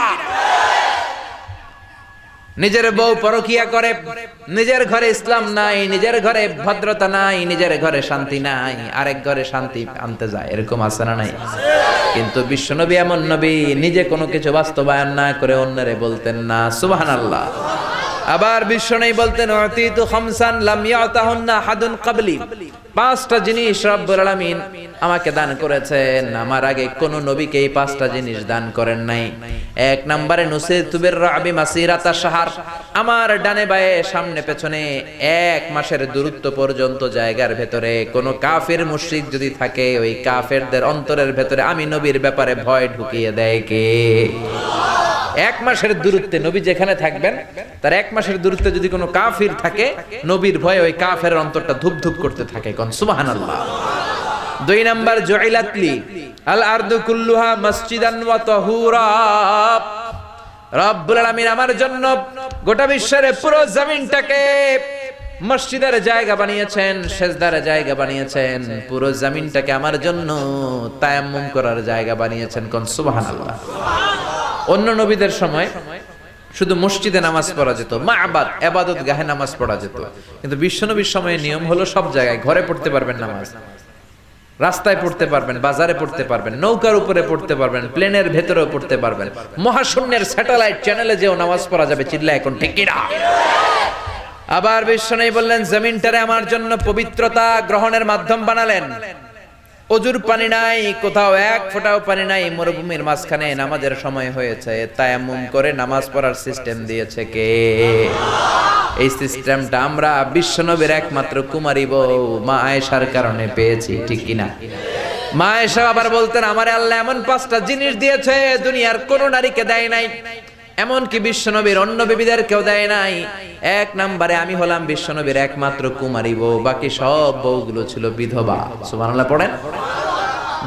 নিজের বউ পরকিয়া করে, নিজের ঘরে ইসলাম নাই, নিজের ঘরে ভদ্রতা নাই, নিজের ঘরে শান্তি নাই, আরেক ঘরে শান্তি আনতে যায়। এরকম আছে না নাই? কিন্তু বিশ্বনবী এমন নবী, নিজে কোনো কিছু বাস্তবায়ন না করে অন্যরে বলতেন না। সুবহানাল্লাহ। আবার বিশ্বনবী বলতেন উতিতু খামসান লাম ইয়াতাহুন্না হাদুন ক্বাবলি। পাঁচটা জিনিস রব্বুল আলামিন আমাকে দান করেছেন, আমার আগে কোন নবীকে এই পাঁচটা জিনিস দান করেন নাই। এক নম্বরে নুসিরতু বিররাবি মাসিরাতা শাহর, আমার ডানে বায়ে সামনে পেছনে 1 মাসের দূরত্ব পর্যন্ত জায়গার ভেতরে কোন কাফের মুশরিক যদি থাকে, ওই কাফেরদের অন্তরের ভেতরে আমি নবীর ব্যাপারে ভয় ঢুকিয়ে দেয় কে? 1 মাসের দূরত্বে নবী যেখানে থাকবেন, তার 1 মাসের দূরত্বে যদি কোনো কাফির থাকে, নবীর ভয়ে ওই কাফের অন্তরটা ধুপ ধুপ করতে থাকে। কোন সুবহানাল্লাহ। 2 নাম্বার জুইলাতলি আল আরদু কুল্লুহা মসজিদান ওয়া তাহুরা, রব্বুল আলামিন আমার জন্য গোটা বিশ্বের পুরো জমিনটাকে মসজিদের জায়গা বানিয়েছেন, সেজদার জায়গা বানিয়েছেন, পুরো জমিনটাকে আমার জন্য তায়াম্মুম করার জায়গা বানিয়েছেন। কোন সুবহানাল্লাহ। অন্য নবীদের সময় শুধু মসজিদে নামাজ পড়া যেত, মা'বাদ ইবাদত গাহে নামাজ পড়া যেত, কিন্তু বিশ্বনবীর সময়ে নিয়ম হলো সব জায়গায়। ঘরে পড়তে পারবেন নামাজ, রাস্তায় পড়তে পারবেন, বাজারে পড়তে পারবেন, নৌকার উপরে পড়তে পারবেন, প্লেনের ভেতরেও পড়তে পারবেন, মহাশূন্যের স্যাটেলাইট চ্যানেলে যেও নামাজ পড়া যাবে। চিল্লা এখন ঠিক কি না? আবার বিশ্বনবী বললেন জমিনটারে আমার জন্য পবিত্রতা গ্রহণের মাধ্যম বানালেন। অজুর পানি নাই, কোথাও 1 ফোঁটাও পানি নাই, মরুভূমির মাঝখানে নামাজের সময় হয়েছে, তায়াম্মুম করে নামাজ পড়ার সিস্টেম দিয়েছে কে? এই সিস্টেমটা আমরা বিশ্বনবীর একমাত্র কুমারী বউ মা আয়েশার কারণে পেয়েছি, ঠিক কিনা? মা আয়েশা আবার বলতেন আমারে আল্লাহ এমন 5টা জিনিস দিয়েছে দুনিয়ার কোন নারীকে দেয় নাই, এমনকি বিশ্বনবীর অন্য বিবিদের কেউ দেয় নাই। 1 নম্বরে আমি হলাম বিশ্বনবীর একমাত্র কুমারী বউ, বাকি সব বউগুলো ছিল বিধবা। সুবহানাল্লাহ পড়েন।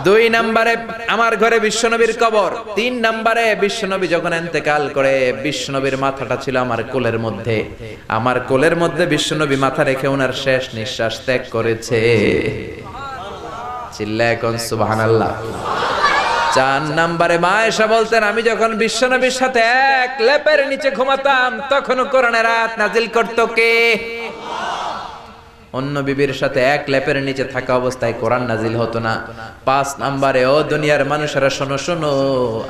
2 নম্বরে আমার ঘরে বিশ্বনবীর কবর। 3 নম্বরে বিশ্বনবী যখন ইন্তেকাল করে, বিশ্বনবীর মাথাটা ছিল আমার কোলের মধ্যে, আমার কোলের মধ্যে বিশ্বনবী মাথা রেখে ওনার শেষ নিঃশ্বাস ত্যাগ করেছে। চিল্লায় কোন সুবহানাল্লাহ। 4 নম্বরে মা আয়েশা বলতেন আমি যখন বিশ্বনবীর সাথে এক লেপের নিচে ঘুমাতাম, তখনও কোরআনের আয়াত নাজিল করত কে? অন্য বিবির সাথে এক লেপের নিচে থাকা অবস্থায় কোরআন নাজিল হতো না। 5 নম্বরে ও দুনিয়ার মানুষেরা শোনো শোনো,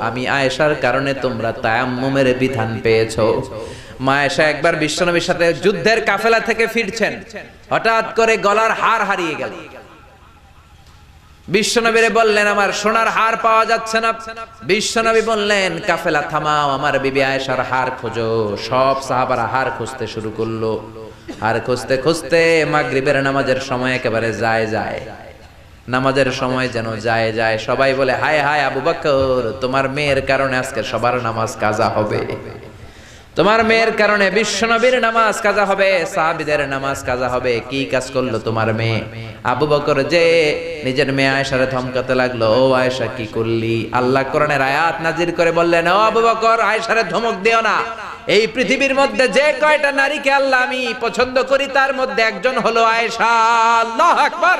আমি আয়েশার কারণে তোমরা তায়াম্মুমের বিধান পেয়েছো। মা আয়েশা একবার বিশ্বনবীর সাথে যুদ্ধের কাফেলা থেকে ফিরছেন, হঠাৎ করে গলার হার হারিয়ে গেল। বিশ্বনবীরে বললেন আমার সোনার হার পাওয়া যাচ্ছে না। বিশ্বনবী বললেন কাফেলা থামাও, আমার বিবি আয়েশার হার খোঁজো। সব সাহাবারা হার খুঁজতে শুরু করলো। হার খুঁজতে খুঁজতে মাগরিবের নামাজের সময় একেবারে যায়, নামাজের সময় যেন যায়। সবাই বলে হায় হায় আবু বকর, তোমার মেয়ের কারণে আজকে সবার নামাজ কাজা হবে, তোমার মেয়ের কারণে বিশ্বনবীর নামাজ কাজা হবে, সাহাবীদের নামাজ কাজা হবে। কি কাজ করলো তোমার মেয়ে? আবু বকর যে নিজের মেয়ে আয়েশারে ধমকাতে লাগলো, ও আয়েশা কি করলি? আল্লাহ কোরআনের আয়াত নাজির করে বললেন, ও আবু বকর আয়েশারে ধমক দিও না। এই পৃথিবীর মধ্যে যে কয়টা নারীকে আল্লাহ আমি পছন্দ করি, তার মধ্যে একজন হলো আয়েশা। আল্লাহু আকবার।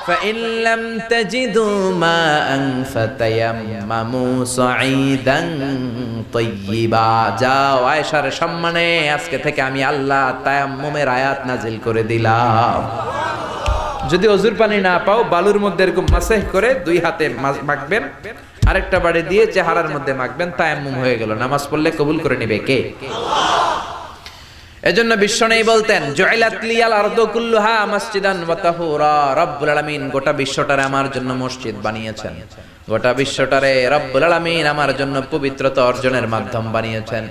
فإن لم تجدوا ماء فتيمموا صعيدا طيبا, যাও আয়েশার সম্মানে আজকে থেকে আমি আল্লাহ তায়াম্মুমের আয়াত নাজিল করে দিলাম। যদি ওযুর পানি না পাও, বালুর মধ্যে এরকম মাসহ করে 2 হাতে মাখবেন আরেকটা বাড়ি দিয়ে চেহারার মধ্যে মাখবেন, তায়াম্মুম হয়ে গেল। নামাজ পড়লে কবুল করে নিবে কে? এজন্য বিশ্বনবী বলতেন, জুইলাত লিয়াল আরদু কুল্লুহা মাসজিদান ওয়া তাহুরা। রব্বুল আলামিন গোটা বিশ্বটারে আমার জন্য মসজিদ বানিয়েছেন, গোটা বিশ্বটারে রব্বুল আলামিন আমার জন্য পবিত্রতা অর্জনের মাধ্যম বানিয়েছেন।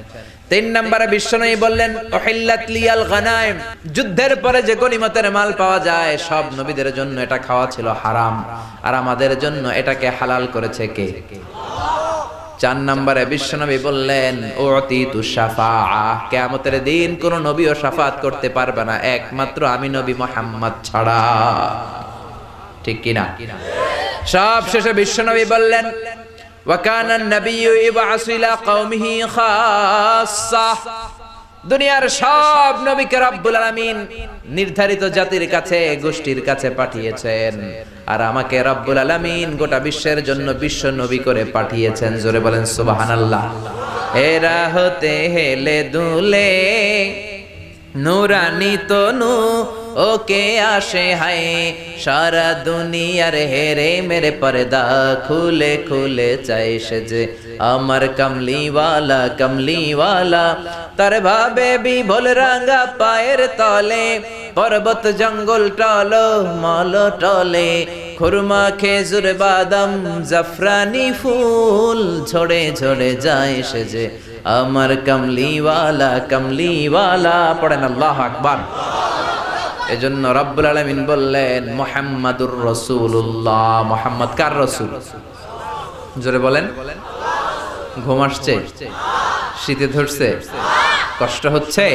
3 নম্বরে বিশ্বনবী বললেন, উহিল্লাত লিয়াল গানাইম। যুদ্ধের পরে যে গনিমতের মাল পাওয়া যায় সব নবীদের জন্য এটা খাওয়া ছিল হারাম, আর আমাদের জন্য এটাকে হালাল করেছে কে? 4 নম্বরে বিশ্বনবী বললেন, উতিতু শাফাআহ। কিয়ামতের দিন কোন নবীও শাফাত করতে পারবে না একমাত্র আমি নবী মুহাম্মদ ছাড়া। ঠিক কি না? সব শেষে বিশ্বনবী বললেন, ওয়া কানা আন-নাবিয়্যু ইবআসু ইলা কওমিহি খাসসা। দুনিয়ার সব নবীকে রব্বুল আলামিন নির্ধারিত জাতির কাছে, গোষ্ঠীর কাছে পাঠিয়েছেন, আর আমাকে রব্বুল আলামিন গোটা বিশ্বের জন্য বিশ্ব নবী করে পাঠিয়েছেন। জোরে বলেন সুবহানাল্লাহ। এরা হতে হেলে দুলে নুরানি তনু ওকে আসে হায়, সারা দুনিয়ার হেরে মেরে পর্দা খুলে খুলে চাই সে যে আমার কামলিওয়ালা কামলিওয়ালা। তার ভাবে বিভোল রাঙ্গা পায়ের তলে, পর্বত জঙ্গল টলো মল টলে, খুরমা খেজুর বাদাম জাফরানি ফুল ঝরে ঝরে যায় সে যে আমার কামলিওয়ালা কামলিওয়ালা। পড়েন আল্লাহু আকবার। এজন্য রব্বুল আলামিন বললেন, মুহাম্মাদুর রাসূলুল্লাহ। মুহাম্মদ কার রাসূল? জোরে বলেন। ঘুম আসছে? শীতে ধরছে? কষ্ট হচ্ছে?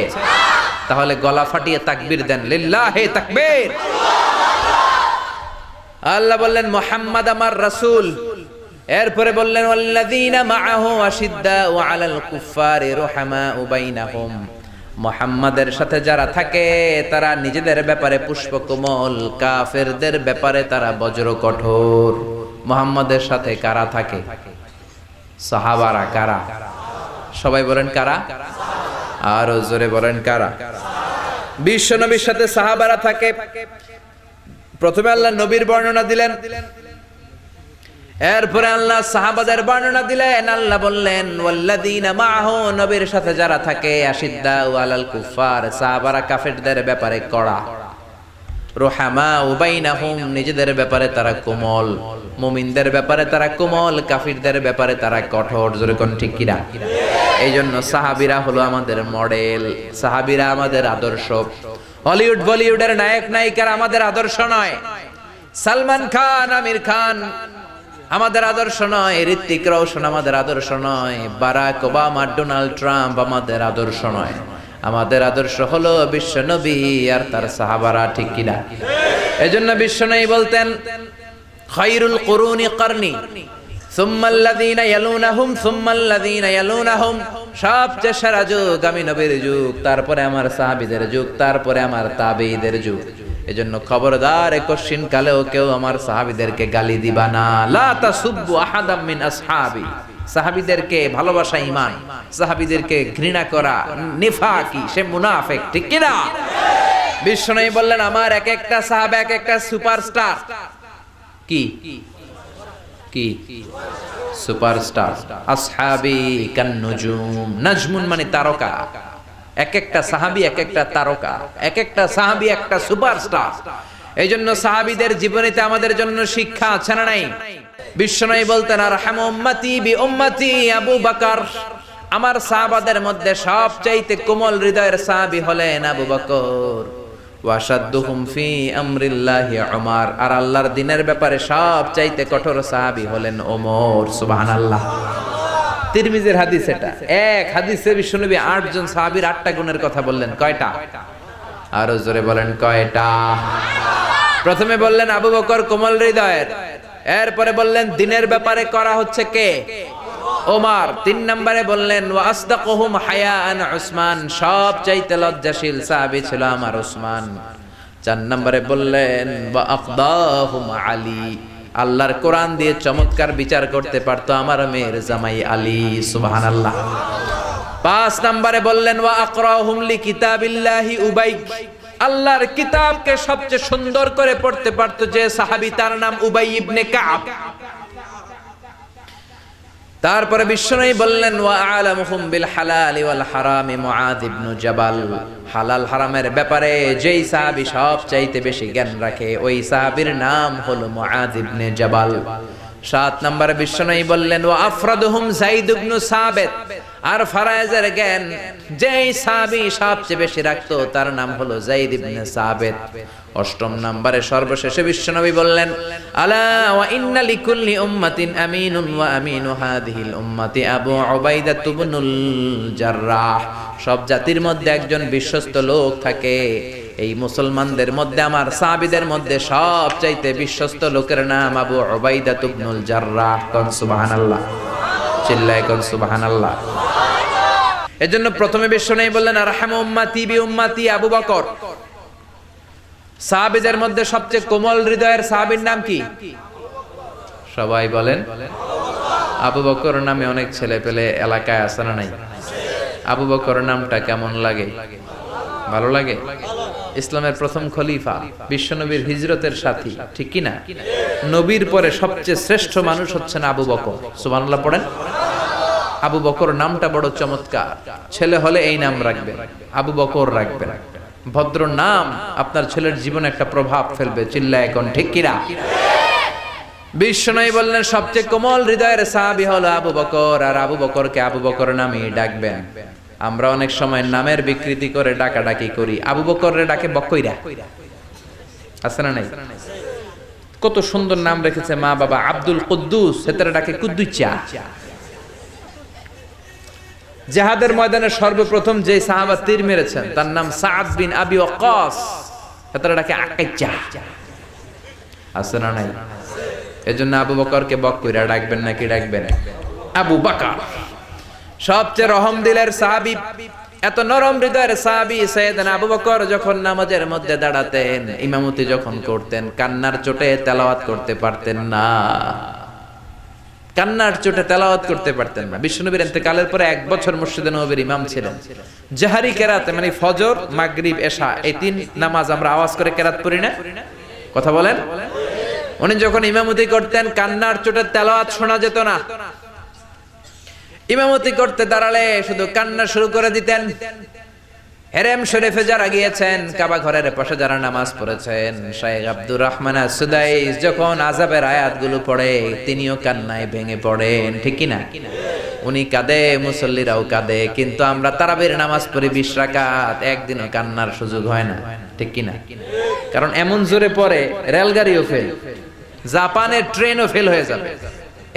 তাহলে গলা ফাটিয়ে তাকবীর দেন, লিল্লাহি তাকবীর। আল্লাহ বললেন মুহাম্মদ আমার রাসূল। এরপরে বললেন, ওয়াল্লাযীনা মাআহু আশিদ্দাউ আলাল কুফফারি রুহামাউ বাইনাহুম। মুহাম্মাদের সাথে যারা থাকে তারা নিজেদের ব্যাপারে পুষ্পকোমল, কাফেরদের ব্যাপারে তারা বজ্র কঠোর। মুহাম্মাদের সাথে কারা থাকে? সাহাবারা। কারা? সবাই বলেন কারা? আরো জোরে বলেন কারা? বিশ্ব নবীর সাথে সাহাবারা থাকে। প্রথমে আল্লাহ নবীর বর্ণনা দিলেন, এরপরে আল্লাহ সাহাবাদের বর্ণনা দিলেন। আল্লাহ বললেন, ওয়াল্লাযীনা মাআহু, নবীর সাথে যারা থাকে, আশিদ্দাউ আলাল কুফফার, সাহাবারা কাফেরদের ব্যাপারে কড়া, রুহামাউ বাইনাহুম, নিজেদের ব্যাপারে তারা কোমল, মুমিনদের ব্যাপারে তারা কোমল, কাফিরদের ব্যাপারে তারা কঠোর। জোরে কোন ঠিক কিনা? এই জন্য সাহাবীরা হলো আমাদের মডেল, সাহাবীরা আমাদের আদর্শ। হলিউড বলিউডের নায়ক নায়িকারা আমাদের আদর্শ নয়। সালমান খান, আমির খান আমাদের আদর্শ নয়, ঋত্বিক রোশন আমাদের আদর্শ নয়, বারাক ওবামা, ডোনাল্ড ট্রাম্প আমাদের আদর্শ নয়। আমাদের আদর্শ হলো বিশ্ব নবী আর তার সাহাবারা। ঠিক কিনা? এজন্য বিশ্ব নবী বলতেন, খায়রুল কুরুনি করনি সুম্মাল্লাযীনা ইয়ালুনাহুম সুম্মাল্লাযীনা ইয়ালুনাহুম। সবচেয়ে সেরা যুগ আমি নবীর যুগ, তারপরে আমার সাহাবীদের যুগ, তারপরে আমার তাবেঈদের যুগ। এজন্য খবরদার, কোশ্চিন কালেও কেউ আমার সাহাবীদেরকে গালি দিবা না। লা তাসুব্বু আহাদাম মিন আসহাবি। সাহাবীদেরকে ভালোবাসা ঈমান, সাহাবীদেরকে ঘৃণা করা নিফাকি, সে মুনাফিক। ঠিক কি না? বিশ্বনবী বললেন, আমার এক একটা সাহাবা এক একটা সুপারস্টার। কি কি? সুপারস্টার। আসহাবি কান নুজুম। নাজমুন মানে তারকা। এক একটা সাহাবী এক একটা তারকা, এক একটা সাহাবী একটা সুপারস্টার। এই জন্য সাহাবীদের জীবনীতে আমাদের জন্য শিক্ষা আছে না নাই? বিশ্বনবী বলতেন, আরহামু উম্মতি বি উম্মতি আবু বকর। আমার সাহাবাদের মধ্যে সবচাইতে কোমল হৃদয়ের সাহাবী হলেন আবু বকর। ওয়াশাদ্দুহুম ফি আমরিল্লাহি উমর। আর আল্লাহর দ্বীনের ব্যাপারে সবচাইতে কঠোর সাহাবী হলেন ওমর। সুবহানাল্লাহ। তিরমিজির হাদিস এটা। এক হাদিসে বিশ্বনবী 8 জন সাহাবীর 8টা গুণের কথা বললেন। কয়টা? আরো জোরে বলেন কয়টা? প্রথমে বললেন আবু বকর কোমল হৃদয়ের, এরপরে বললেন দ্বীনের ব্যাপারে করা হচ্ছে কে? ওমর। 3 নম্বরে বললেন ওয়া আসদাকুহুম হায়াআন উসমান। সবচাইতে লজ্জাশীল সাহাবী ছিল আমার উসমান। 4 নম্বরে বললেন ওয়া আকদাহুম আলী। আল্লাহর কোরআন দিয়ে চমৎকার বিচার করতে পারতো আমার মেয়ের জামাই আলী। সুবহানাল্লাহ। 5 নম্বরে বললেন ওয়া আকরাহুম লিকিতাবিল্লাহি উবাই। আল্লাহর কিতাবকে সবচেয়ে সুন্দর করে পড়তে পারতো যে সাহাবী, তার নাম উবাই ইবনে কাব। তারপরে বিশ্বনবী বললেন ওয়া আলামুহুম বিল হালাল ওয়াল হারাম মুআয ইবনে জাবাল। হালাল হারামের ব্যাপারে যেই সাহাবী সবচাইতে বেশি জ্ঞান রাখে ওই সাহাবীর নাম হলো মুআয ইবনে জাবাল। 7 নম্বরে বিশ্বনবী বললেন ওয়া আফরাদুহুম যায়েদ ইবনে সাবিত। আর ফারায়েজের জ্ঞান যেই সাহাবী সবচেয়ে বেশি রাখতো তার নাম হলো যায়েদ ইবনে সাবিত। 8 নম্বরে সর্বশেষে বিশ্বনবী বললেন আলা ওয়া ইন্না লিকুল্লি উম্মাতিন আমিনুন ওয়া আমিনু হাদিহিল উম্মতি আবু উবাইদা ইবনুল জাররাহ। সব জাতির মধ্যে একজন বিশ্বস্ত লোক থাকে, এই মুসলমানদের মধ্যে আমার সাহাবীদের মধ্যে সবচাইতে বিশ্বস্ত লোকের নাম আবু উবাইদা ইবনুল জাররাহ। কোন সুবহানাল্লাহ, চিল্লায় কোন সুবহানাল্লাহ। এজন্য প্রথমে বিশ্বনবী বললেন আরহামু উম্মতি বি উম্মতি আবু বকর। সাহাবীদের মধ্যে সবচেয়ে কোমল হৃদয়ের সাহাবীর নাম কি? সবাই বলেন। আবু বকর নামে অনেক ছেলে পেলে এলাকায় আছে না নাই? আবু বকর নামটা কেমন লাগে? ভালো লাগে। ইসলামের প্রথম খলিফা, বিশ্বনবীর হিজরতের সাথী, ঠিক কি না? নবীর পরে সবচেয়ে শ্রেষ্ঠ মানুষ হচ্ছেন আবু বকর। সুবহানাল্লাহ পড়েন। আবু বকর নামটা বড় চমৎকার। ছেলে হলে এই নাম রাখবেন, আবু বকর রাখবেন। ভদ্র নাম আপনার ছেলের জীবনে একটা প্রভাব ফেলবে। চিল্লায় এখন ঠিক কিনা? বিশ্বনবী বললেন সবচেয়ে কোমল হৃদয়ের সাহাবী হলো আবু বকর, আর আবু বকরকে আবু বকর নামেই ডাকবেন। আমরা অনেক সময় নামের বিকৃতি করে ডাকাডাকি করি। আবু বকররে ডাকে বকইরা, আছে না নাই? কত সুন্দর নাম রেখেছে মা বাবা। আব্দুল কুদ্দুস, হেতারে ডাকে কুদ্দুচা। জিহাদের ময়দানে সর্বপ্রথম যে সাহাবা তীর মেরেছেন তার নাম সাদ বিন আবি ওয়াক্কাস, হেতারে ডাকে আকাইচা, আছে না নাই? এজন্য আবু বকরকে বকইরা ডাকবেন নাকি ডাকবেন আবু বকর? সবচেয়ে রহম দিলের সাহাবী, এত নরম হৃদয়ের সাহাবী সাইয়েদনা আবু বকর যখন নামাজের মধ্যে দাঁড়াতেন, ইমামতি যখন করতেন, কান্নার চোটে তেলাওয়াত করতে পারতেন না। কান্নার চোটে তেলাওয়াত করতে পারতেন না। বিশ্বনবীর ইন্তেকালের পরে 1 বছর মসজিদে নববীর ইমাম ছিলেন। জাহরি কেরাতে মানে ফজর, মাগরিব, এশা, এই 3 নামাজ আমরা আওয়াজ করে কেরাত পড়ি না? কথা বলেন। উনি যখন ইমামতি করতেন কান্নার চোটে তেলাওয়াত শোনা যেত না। ইমামতি করতে দাঁড়ালে শুধু কান্না শুরু করে দিতেন। হেরেম শরীফে যারা গিয়েছেন, কাবা ঘরের পাশে যারা নামাজ পড়েছেন, শাইখ আব্দুর রহমান আস-সুদাইস যখন আযাবের আয়াতগুলো পড়ে তিনিও কান্নায় ভেঙে পড়েন, ঠিক কি না? উনি কাঁদে, মুসল্লিরাও কাঁদে, কিন্তু আমরা তারাবির নামাজ পড়ি 20 রাকাত, একদিনও কান্নার সুযোগ হয় না, ঠিক কি না? কারণ এমন জোরে পড়ে রেলগাড়িও ফেল, জাপানের ট্রেনও ফেল হয়ে যাবে,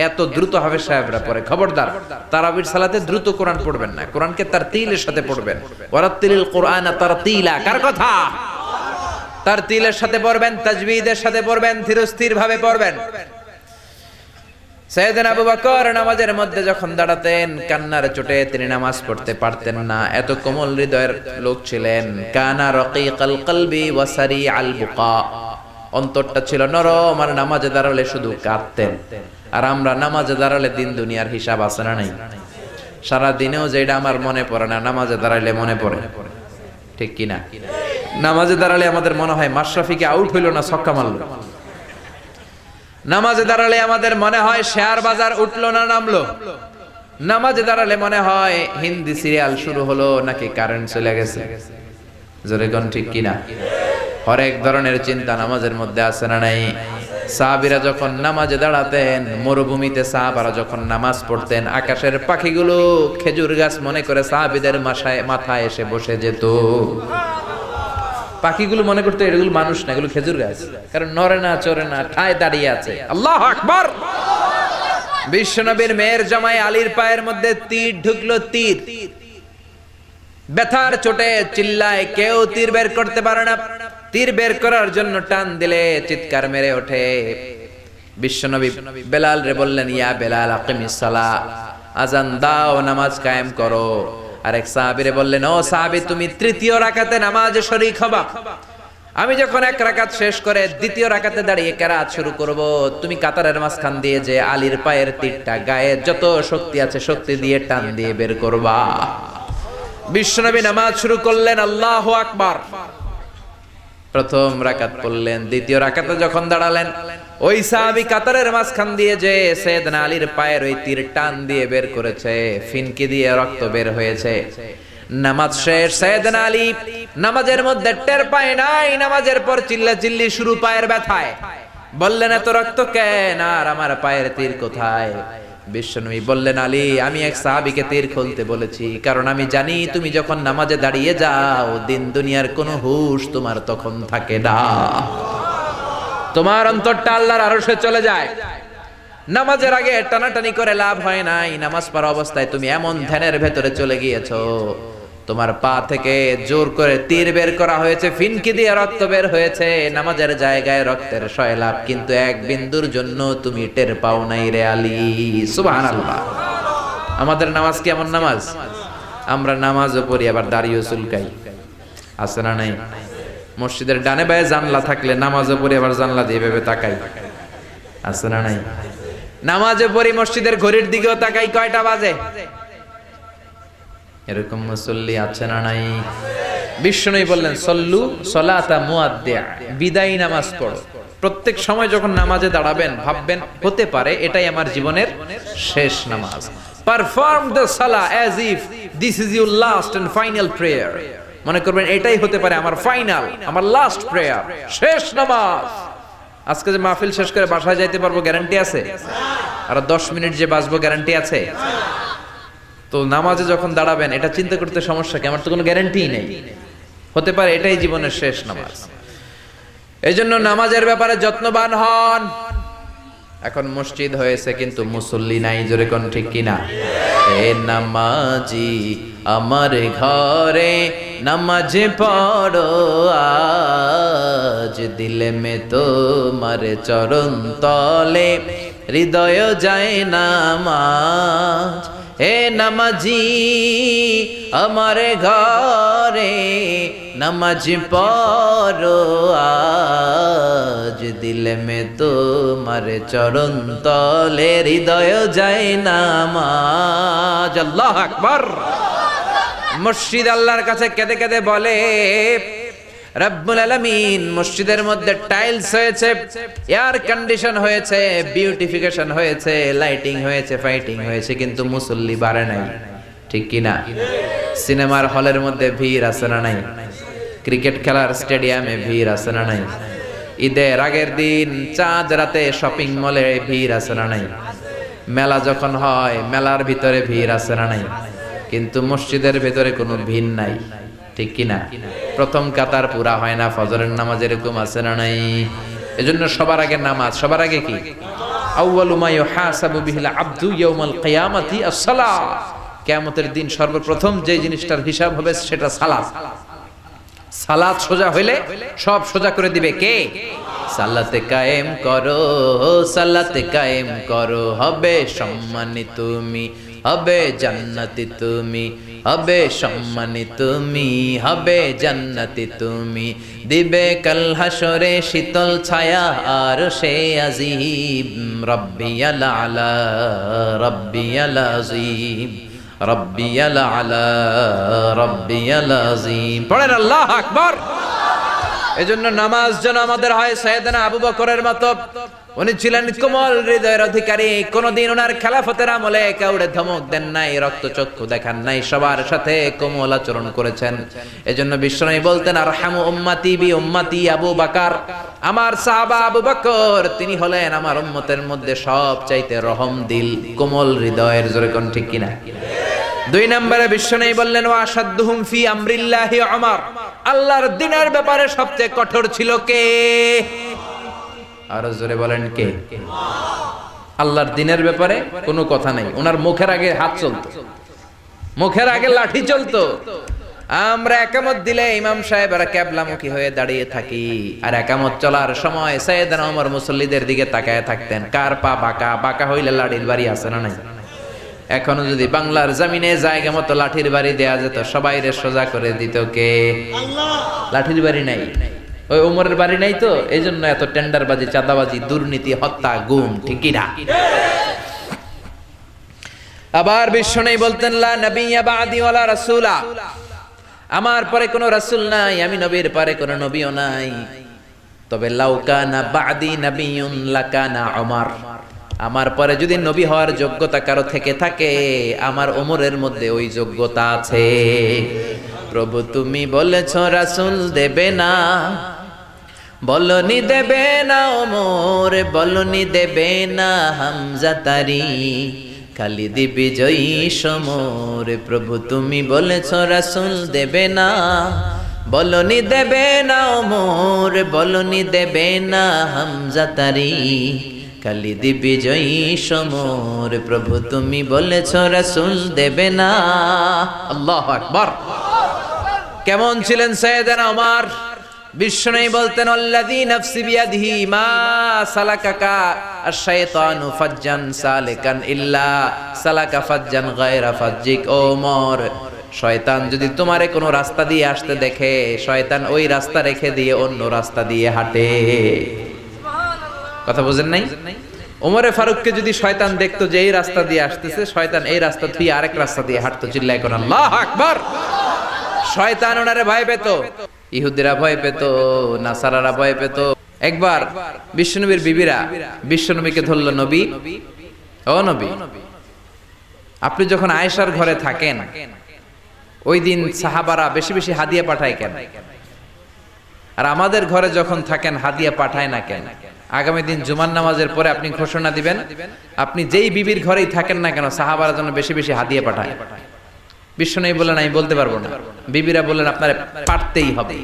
এত দ্রুত হাফেজ সাহেবরা পড়ে। খবরদার, তারাবির সালাতে দ্রুত কোরআন পড়বেন না, কোরআনকে তারতিলের সাথে পড়বেন। ওয়ারাত্তিলিল কুরআনা তারতিলা, কার কথা? তারতিলের সাথে পড়বেন, তাজবিদের সাথে পড়বেন, ধীরস্থির ভাবে পড়বেন। সাইয়েদনা আবু বকর নামাজের মধ্যে যখন দাঁড়াতেন কান্নার চোটে তিনি নামাজ পড়তে পারতেন না। এত কোমল হৃদয়ের লোক ছিলেন। কানা রাকিকাল কলবি ওয়া সারিআল বুকা, অন্তরটা ছিল নরম, আর নামাজে দাঁড়ালে শুধু কাঁদতেন। আর আমরা নামাজে দাঁড়ালে দিন দুনিয়ার হিসাব আছে না নাই? সারা দিনেও যেটা আমার মনে পড়ে না, নামাজে দাঁড়াইলে মনে পড়ে, ঠিক কি না? নামাজে দাঁড়ালে আমাদের মনে হয় মাশরাফিকে আউট হইল না ছক্কা মারলো। নামাজে দাঁড়ালে আমাদের মনে হয় শেয়ার বাজার উঠলো না নামলো। নামাজে দাঁড়ালে মনে হয় হিন্দি সিরিয়াল শুরু হলো নাকি কারেন্ট চলে গেছে। জোরে কোন ঠিক কিনা? হরেক ধরনের চিন্তা নামাজের মধ্যে আছে না নাই? সাহাবীরা যখন নামাজে দাঁড়াতেন, মরুভূমিতে সাহাবারা যখন নামাজ পড়তেন, আকাশের পাখিগুলো খেজুর গাছ মনে করে সাহাবীদের মাথায় এসে বসে যেত। পাখিগুলো মনে করতো এগুলো মানুষ না, এগুলো খেজুর গাছ, কারণ নড়ে না চড়ে না, ঠায় দাঁড়িয়ে আছে। আল্লাহু আকবার। বিশ্বনবীর মেয়ের জামাই আলীর পায়ের মধ্যে তীর ঢুকলো, তীর। ব্যথার চোটে চিল্লায়, কেউ তীর বের করতে পারে না। তীর বের করার জন্য টান দিলে চিৎকার মেরে ওঠে। বিশ্বনবী বেলাল রে বললেন, ইয়া বেলাল আকিমিস সালাহ, আজান দাও, নামাজ কায়েম করো। আরেক সাহাবীরে বললেন, ও সাহাবী, তুমি 3য় রাকাতে নামাজে শরীক হবা। আমি যখন 1 রাকাত শেষ করে 2য় রাকাতে দাঁড়িয়ে কেরাত শুরু করব, তুমি কাতারের মাঝখান দিয়ে যে আলীর পায়ের তীরটা গায়ে যত শক্তি আছে শক্তি দিয়ে টান দিয়ে বের করবা। বিশ্বনবী নামাজ শুরু করলেন, আল্লাহু আকবার। প্রথম রাকাত পড়লেন, 2য় রাকাতে যখন দাঁড়ালেন ওই সাহাবী কাতারের মাঝখান দিয়ে যে সাইয়েদনা আলীর পায়ের ওই তীর টান দিয়ে বের করেছে, ফিনকি দিয়ে রক্ত বের হয়েছে। নামাজ শেষ, সাইয়েদনা আলী নামাজের মধ্যে টের পায় নাই, নামাজের পর চিল্লাচিল্লি শুরু পায়ের ব্যথায়। বললেন এত রক্ত কেন, আর আমার পায়ের তীর কোথায়? বিশ্বনবী বললেন, আলী আমি এক সাহাবীকে তীর খুলতে বলেছি, কারণ আমি জানি তুমি যখন নামাজে দাঁড়িয়ে যাও দিন দুনিয়ার কোনো হুঁশ তোমার তখন থাকে না, তোমার অন্তরটা আল্লাহর আরশে চলে যায়। নামাজের আগে টানাটানি করে লাভ হয় নাই, নামাজ পড়া অবস্থায় তুমি এমন ধ্যানের ভেতরে চলে গিয়েছো, তোমার পা থেকে জোর করে তীর বের করা হয়েছে, ফিনকি দিয়ে রক্ত বের হয়েছে, নামাজের জায়গায় রক্তের সয়লাভ, কিন্তু এক বিন্দুর জন্য তুমি টের পাও নাই রে আলী। সুবহানাল্লাহ। আমাদের নামাজ কি এমন নামাজ? আমরা নামাজও পড়ি আবার দাড়িও চুলকাই, আছে না নাই? মসজিদের ডানে বায়ে জানলা থাকলে নামাজও পড়ি আবার জানলা দিয়ে ভেবে তাকাই, আছে না নাই? নামাজে পড়ি মসজিদের ঘড়ির দিকেও তাকাই, কয়টা বাজে? এরকম মুসল্লি আছে না নাই? বিশ্বনবী বললেন সল্লু সলাতা মুআদ্দিয়া, বিদায়ী নামাজ পড়ো। প্রত্যেক সময় যখন নামাজে দাঁড়াবেন ভাববেন হতে পারে এটাই আমার জীবনের শেষ নামাজ। পারফর্ম দ্য সালাহ as if this is your last and final prayer. মনে করবেন এটাই হতে পারে আমার ফাইনাল, আমার লাস্ট প্রেয়ার, শেষ নামাজ। আজকে যে মাহফিল শেষ করে বাসায় যাইতে পারবো গ্যারান্টি আছে? আর 10 মিনিট যে বাঁচবো গ্যারান্টি আছে? তো নামাজে যখন দাঁড়াবেন এটা চিন্তা করতে সমস্যা কি? আমার তো কোনো গ্যারান্টি নেই, হতে পারে এটাই জীবনের শেষ নামাজ। এইজন্য নামাজের ব্যাপারে যত্নবান হন। এখন মসজিদ হয়েছে কিন্তু মুসল্লি নাই, জোরে কোন ঠিক কিনা? এ নামাজি আমার ঘরে নামাজ পড়ো আজ, দিলে মে তোমার চরণ তলে হৃদয় যায় নামাজ। হে নামাজি আমার ঘরে নামাজ পড়ো আজ, দিলে মে তোমার চরণ তলে হৃদয় যায় নামাজ। আল্লাহু আকবার। মসজিদ আল্লাহর কাছে কেঁদে কেঁদে বলে রব্বুল আলামিন, মসজিদের মধ্যে টাইলস হয়েছে, এয়ার কন্ডিশন হয়েছে, বিউটিফিকেশন হয়েছে, লাইটিং হয়েছে, ফাইটিং হয়েছে, কিন্তু মুসল্লি বাড়ে নাই, ঠিক কি না? সিনেমার হলের মধ্যে ভিড় আছে না নাই? ক্রিকেট খেলার স্টেডিয়ামে ভিড় আছে না নাই? ঈদের আগের দিন চাঁদ রাতে শপিং মলে ভিড় আছে না নাই? মেলা যখন হয় মেলার ভিতরে ভিড় আছে না নাই? কিন্তু মসজিদের ভিতরে কোনো ভিড় নাই, ঠিক কিনা? প্রথম কাতার পুরা হয় না, ফজরের নামাজ এরকম আছে না নাই? এজন্য সবার আগে নামাজ, সবার আগে কি? আউয়ালু মা ইউহাসাবু বিহিল আবদু ইয়াউমাল কিয়ামাতি আস-সালাহ। কিয়ামতের দিন সর্বপ্রথম যে জিনিসটার হিসাব হবে সেটা সালাত। সালাত সোজা হইলে সব সোজা করে দিবে কে? সালাতে কায়েম করো, সালাতে কায়েম করো, হবে সম্মানী তুমি, হবে জান্নাতি তুমি, হবে সম্মানী তুমি, হবে জান্নাতি তুমি, দিবে কাল হাসরে শীতল ছায়া আর সে আজিম। রব্বিয়াল আলা, রব্বিয়াল আজিম, রব্বিয়াল আলা, রব্বিয়াল আজিম। পড়েন আল্লাহু আকবার। এজন্য নামাজ যেন আমাদের হয় সাইয়েদনা আবু বকরের মতো। উনি ছিলেন কোমল হৃদয়ের অধিকারী, কোনদিন ওনার খেলাফতের আমলে কাউরে ধমক দেন নাই, রক্তচক্ষু দেখান নাই, সবার সাথে কোমল আচরণ করেছেন। এজন্য বিশ্বনবী বলতেন আরহামু উম্মতি বি উম্মতি আবু বকর, আমার সাহাবা আবু বকর তিনি হলেন আমার উম্মতের মধ্যে সবচাইতে রহম দিল, কোমল হৃদয়ের। জোরে কোন ঠিক কিনা? 2 নম্বরে বিশ্বনবী বললেন ওয়া আশাদ্দুহুম ফি আমরিল্লাহি উমর, আল্লাহর দ্বীনের ব্যাপারে সবচেয়ে কঠোর ছিল কে? আর জোরে বলেন কে? আল্লাহর দ্বীনের ব্যাপারে কোনো কথা নাই, ওনার মুখের আগে হাত চলতো, মুখের আগে লাঠি চলতো। আমরা একামত দিলে ইমাম সাহেবরা কিবলামুখী হয়ে দাঁড়িয়ে থাকি, আর একামত চলার সময় সাইয়েদনা ওমর মুসল্লিদের দিকে তাকায় থাকতেন, কার পা বাঁকা, বাঁকা হইলে লাঠির বাড়ি আছে না নাই? এখনো যদি বাংলার জমিনে জায়গা মতো লাঠির বাড়ি দেয়া যেত, সবাই রে সোজা করে দিত কে? আল্লাহ। লাঠির বাড়ি নাই, ওই ওমরের বাড়ি নাই, তো এই জন্য এত টেন্ডারবাজি, চাঁদাবাজি, দুর্নীতি, হত্যা, গুম, ঠিক কি না? আবার বিশ্বনবী বলতেন লা নাবিয়্যা বা'দি ওয়ালা রাসূলা, আমার পরে কোনো রাসূল নাই, আমি নবীর পরে কোনো নবীও নাই। তবে লাউ কানা বাদি নাবিয়ুন লাকানা ওমর, আমার পরে যদি নবী হওয়ার যোগ্যতা কারো থেকে থাকে আমার ওমরের মধ্যে ওই যোগ্যতা আছে। প্রভু তুমি বলেছ রাসূল দেবে না, বলনি দেবে না ওমর, বলনি দেবে না হামজা তারি, খালিদ বিজয়ী সমর। প্রভু তুমি বলেছ রাসূল দেবে না, বলনি দেবে না ওমর, বলনি দেবে না হামজা তারি, খালিদ বিজয়ী সমর। প্রভু তুমি বলেছ রাসূল দেবে না। আল্লাহু আকবার। কেমন ছিলেন সাইয়েদনা ওমর? বিশ্বনবী বলতেন আল্লাযী নাফসি বিয়াদিহি মা সালাকাকা আশ-শাইতানু ফাজ্জান সালিকান ইল্লা সালাকা ফাজ্জান গায়রা ফাজ্জিক। ও ওমর, শয়তান যদি তোমারে কোনো রাস্তা দিয়ে আসতে দেখে, শয়তান ওই রাস্তা রেখে দিয়ে অন্য রাস্তা দিয়ে হাঁটে। কথা বুঝেন নাই? ওমরে ফারুককে যদি শয়তান দেখতো যে এই রাস্তা দিয়ে আসতেছে, শয়তান এই রাস্তা থেকে আরেক রাস্তা দিয়ে হাঁটতো। চিল্লায় কোন আল্লাহু আকবার। শয়তান ওনারে ভয় পেত, ইহুদিরা ভয় পেত, নাসারারা ভয় পেত। একবার বিশ্বনবীর বিবিরা বিশ্বনবীকে ধরল, নবী ও নবী, আপনি যখন আয়েশার ঘরে থাকেন ওই দিন সাহাবারা বেশি বেশি হাদিয়া পাঠায় কেন? আর আমাদের ঘরে যখন থাকেন হাদিয়া পাঠায় না কেন? আগামী দিন জুমার নামাজের পরে আপনি ঘোষণা দিবেন, আপনি যেই বিবির ঘরেই থাকেন না কেন সাহাবারা যেন বেশি বেশি হাদিয়া পাঠায়। বিশ্বনবী বললেন আমি বলতে পারবো না। বিবিরা বললেন আপনার পারতেই হবে।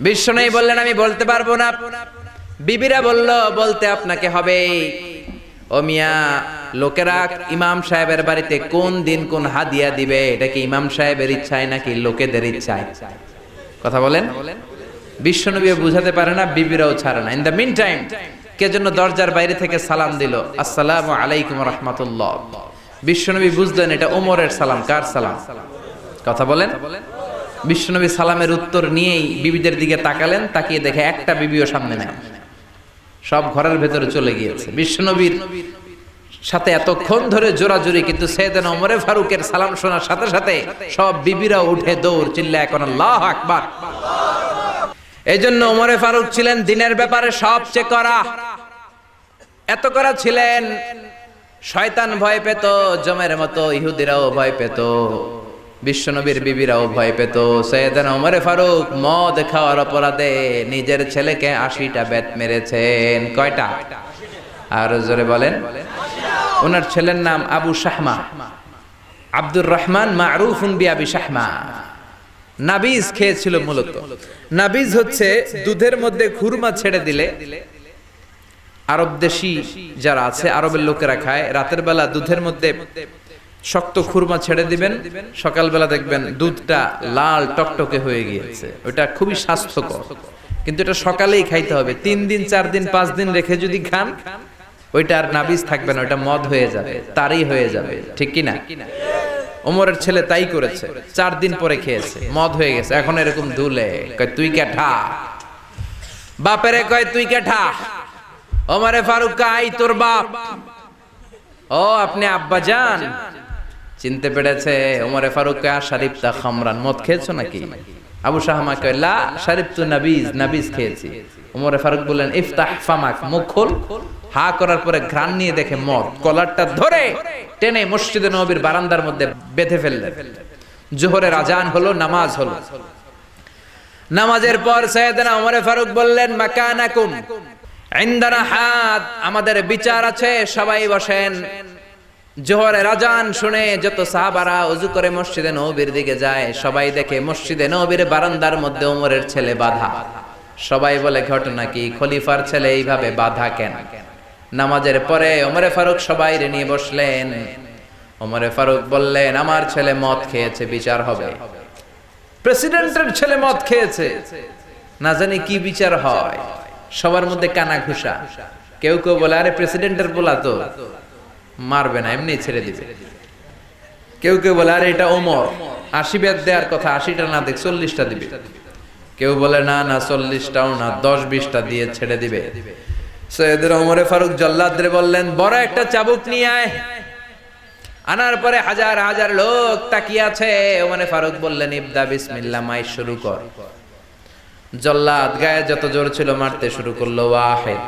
বিশ্বনবী বললেন আমি বলতে পারবো না। বিবিরা বলল বলতে আপনাকে হবে। ও মিয়া, লোকেরা ইমাম সাহেবের বাড়িতে কোন দিন কোন হাদিয়া দিবে এটা কি ইমাম সাহেবের ইচ্ছায় নাকি লোকেদের ইচ্ছায়? কথা বলেন। বিশ্বনবী বুঝাতে পারে না, বিবিরাও ছাড়ে না। ইন দ্য মিন টাইম কে জন্য দরজার বাইরে থেকে সালাম দিল, আসসালামু আলাইকুম রাহমাতুল্লাহ। বিশ্বনবী বুঝলেন এটা ওমরের সালাম। কার সালাম? কথা বলেন। বিশ্বনবী সালামের উত্তর নিয়েই বিবিদের দিকে তাকালেন, তাকিয়ে দেখে একটা বিবিও সামনে নাই, সব ঘরের ভেতরে চলে গিয়েছে। বিশ্বনবীর সাথে এতক্ষণ ধরে জোরাজুরি, কিন্তু সাইয়েদনা ওমরে ফারুকের সালাম শোনার সাথে সাথে সব বিবিরা উঠে দৌড়, চিল্লায় এখন আল্লাহু আকবার। এই জন্য ওমরে ফারুক ছিলেন দিনের ব্যাপারে সবচেয়ে কড়া। এত কড়া ছিলেন, শয়তান ভয় পেত জমের মতো, ইহুদিরাও ভয় পেত, বিশ্বনবীর বিবিরাও ভয় পেত। সাইয়েদনা ওমরে ফারুক মদ খাওয়ার অপরাধে নিজের ছেলেকে ৮০টা বেত মেরেছেন। কয়টা? আর জোরে বলেন। ওনার ছেলের নাম আবু শাহমা, আব্দুর রহমান মারুফুন বিআবি শাহমা। নাবিজ খেয়েছিল মূলত। নাবিজ হচ্ছে দুধের মধ্যে খুরমা ছেড়ে দিলে, আরব দেশি যারা আছে আরবের লোকেরা খায়, রাতের বেলা দুধের মধ্যে শক্ত খুরমা ছেড়ে দিবেন, সকালবেলা দেখবেন দুধটা লাল টকটকে হয়ে গিয়েছে। ওটা খুবই স্বাস্থ্যকর, কিন্তু এটা সকালেই খাইতে হবে। 3 দিন 4 দিন 5 দিন রেখে যদি খান ওইটা আর নাবিজ থাকবে না, ওইটা মদ হয়ে যাবে, তারই হয়ে যাবে। ঠিক কি না? ওমরের ছেলে তাই করেছে। 4 দিন পরে খেয়েছে, মদ হয়ে গেছে। এখন এরকম দুলে কয় তুই কেঠা, বাপেরে কয় তুই কেঠা। ওমরে ফারুক কয় তোর বাপ। ও আপনি আব্বা জান, চিনতে পেরেছে। ওমরে ফারুক কয় শারিবতা খামরান, মদ খেয়েছো নাকি? আবু শাহমা কয় লা শারিবতু নাবিজ, নাবিজ খেয়েছি। ওমরে ফারুক বললেন ইফতাহ ফামাক, মুখ খোল। হা করার পরে ঘ্রাণ নিয়ে দেখে মদ। কলারটা ধরে টেনে মসজিদে নববীর বারান্দার মধ্যে বেঁধে ফেললেন। জোহরের আজান হলো, নামাজ হলো। নামাজের পর সাইয়েদনা ওমরে ফারুক বললেন মাকানাকুম ইনদানা হাদ, আমাদের বিচার আছে, সবাই বসেন। জোহরের আজান শুনে যত সাহাবারা ওযু করে মসজিদে নববীর দিকে যায়, সবাই দেখে মসজিদে নববীর বারান্দার মধ্যে ওমরের ছেলে বাধা। সবাই বলে ঘটনা কি? খলিফার ছেলে এইভাবে বাধা কেন? নামাজের পরে ওমরে ফারুক সবাই নিয়ে বসলেন। ওমরে ফারুক বললেন আমার ছেলে মদ খেয়েছে, বিচার হবে। প্রেসিডেন্টের ছেলে মদ খেয়েছে, না জানি কি বিচার হয়। সবার মধ্যে কানা ঘুষা। কেউ কেউ বলে আরে প্রেসিডেন্টের পোলা তো মারবে না, এমনি ছেড়ে দিবে। কেউ কেউ বলে আরে এটা ওমর, ৮০ বেত দেওয়ার কথা, ৮০টা না দেখ ৪০টা দিবে। কেউ বলে না না ৪০টাও না, ১০-২০টা দিয়ে ছেড়ে দিবে। সাইয়েদনা ওমরে ফারুক জল্লাদরে বললেন বড় একটা চাবুক নিয়ে আয়। আনার পরে হাজার হাজার লোক তাকিয়ে আছে। ওমরে ফারুক বললেন ইবদা বিসমিল্লাহ, মাই শুরু কর। জল্লাদ গায়ে যত জোর ছিল মারতে শুরু করলো। ওয়াহিদ,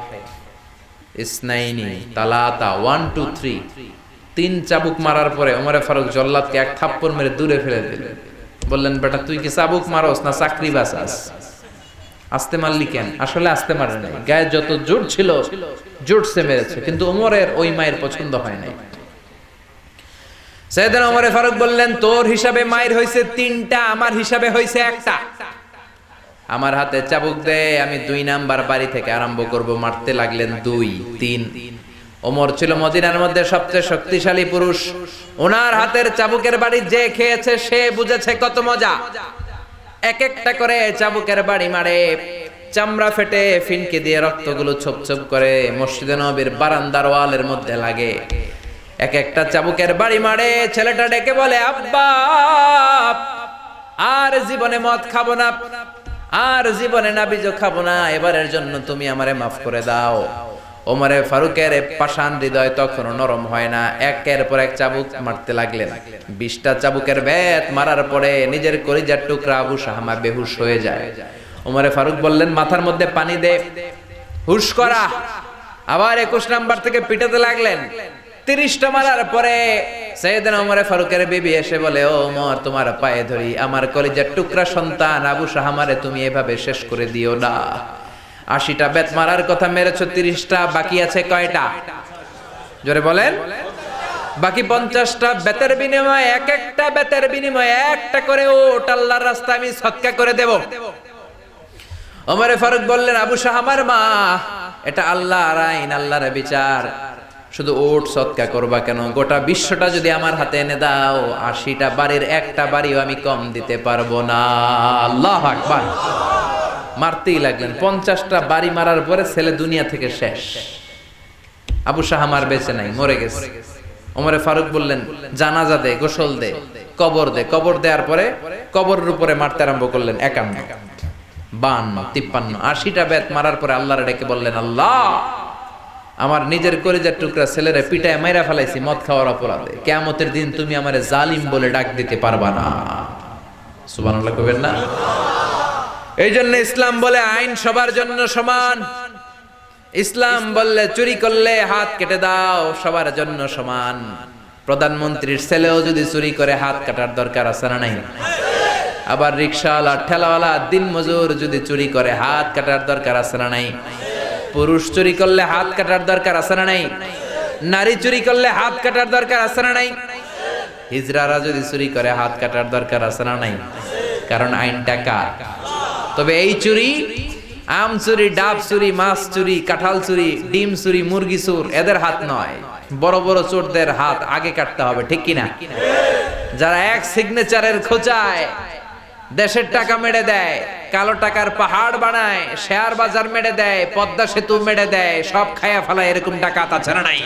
ইসনাইনি, তালাতা, 1 2 3, 3 চাবুক মারার পরে ওমরে ফারুক জল্লাদকে এক থাপ্পড় মেরে দূরে ফেলে দিলেন। বললেন, বেটা তুই কি চাবুক মারস না চাকরি বাঁচাস? আস্তে মারলি কেন? আসলে আস্তে মারে নাই, গায়ে যত জোর ছিল জোরসে মেরেছে, কিন্তু ওমরের ওই মায়ের পছন্দ হয় নাই। সাইয়েদনা ওমরে ফারুক বললেন, তোর হিসাবে মায়ের হইছে 3টা, আমার হিসাবে হইছে 1টা। আমার হাতে চাবুক দে, আমি 2 নাম্বার বাড়ি থেকে আরম্ভ করব। মারতে লাগলেন 2 3। ওমর ছিল মদিনার মধ্যে সবচেয়ে শক্তিশালী পুরুষ। ওনার হাতের চাবুকের বাড়ি যে খেয়েছে সে বুঝেছে কত মজা। এক একটা করে চাবুকের বাড়ি মারে, চামড়া ফেটে ফিনকে দিয়ে রক্তগুলো ছোপ ছোপ করে মসজিদে নববীর বারান্দার ওয়ালের মধ্যে লাগে। এক একটা চাবুকের বাড়ি মারে, ছেলেটা ডেকে বলে, আব্বা আর জীবনে মদ খাবো না, আর জীবনে নাবিজও খাবো না, এবারের জন্য তুমি আমারে মাফ করে দাও। ওমরে ফারুকের পাষাণ হৃদয় তখনও নরম হয় না, একের পর এক চাবুক মারতে লাগলেন। 20টা চাবুকের বেত মারার পরে নিজের কলিজার টুকরা আবু শাহামা বেহুশ হয়ে যায়। ওমরে ফারুক বললেন, মাথার মধ্যে পানি দে, হুশ করা। আবার 21 নাম্বার থেকে পিটাতে লাগলেন। 30টা মারার পরে সাইয়েদনা ওমরে ফারুকের বিবি এসে বলে, ও ওমর, তোমার পায়ে ধরি, আমার কলিজার টুকরা সন্তান আবু শাহামারে তুমি এভাবে শেষ করে দিও না। 80টা বেত মারার কথা মেরেছো, 30টা বাকি আছে কয়টা? জোরে বলেন। বাকি 50টা বেতের বিনিময়ে, এক একটা বেতের বিনিময়ে 1টা করে ওট আল্লাহর রাস্তায় আমি সদকা করে দেব। ওমরে ফারুক বললেন, আবু শাহামার মা, এটা আল্লাহর আইন, আল্লাহর বিচার, শুধু ওট সদকা করবা কেন? গোটা বিশ্বটা যদি আমার হাতে এনে দাও, 80টা বাড়ির 1টা বাড়িও আমি কম দিতে পারবো না। আল্লাহু আকবার। মারতেই লাগলেন। 50টা বাড়ি মারার পরে ছেলে দুনিয়া থেকে শেষ। আবু শাহামার বেঁচে নাই, মরে গেছে। ওমরে ফারুক বললেন, জানাজা দে, গোসল দে, কবর দে। কবর দেওয়ার পরে কবরের উপরে মারতে আরম্ভ করলেন। 51, 52, 53, 80টা বেত মারার পরে আল্লাহর ডেকে বললেন, আল্লাহ, আমার নিজের কলিজার টুকরা ছেলেরে পিটায় মাইরা ফেলাইছি মদ খাওয়ার অপরাধে, কিয়ামতের দিন তুমি আমারে জালিম বলে ডাক দিতে পারবা না। সুবহানাল্লাহ কইবেন না? এই জন্য ইসলাম বলে আইন সবার জন্য সমান। ইসলাম বললে চুরি করলে হাত কেটে দাও, সবার জন্য সমান। প্রধানমন্ত্রীর ছেলেও যদি চুরি করে হাত কাটার দরকার আছে না নাই? আবার রিকশাওয়ালা, ঠেলাওয়ালা, দিনমজুর যদি চুরি করে হাত কাটার দরকার আছে না নাই? পুরুষ চুরি করলে হাত কাটার দরকার আছে না নাই? নারী চুরি করলে হাত কাটার দরকার আছে না নাই? হিজড়ারা যদি চুরি করে হাত কাটার দরকার আছে না নাই? কারণ আইনটা কার? তবে এই চুরি, আম চুরি, ডাব চুরি, মাছ চুরি, কাঁঠাল চুরি, ডিম চুরি, মুরগি চুর, এদের হাত নয়। বড় বড় চোরদের হাত আগে কাটতে হবে, ঠিক কিনা? যারা এক সিগনেচারের খোঁচায় দেশের টাকা মেরে দেয়, কালো টাকার পাহাড় বানায়, শেয়ার বাজার মেরে দেয়, পদ্মা সেতু মেরে দেয়, সব খায়া ফেলায়, এরকম টাকা আছে না নাই?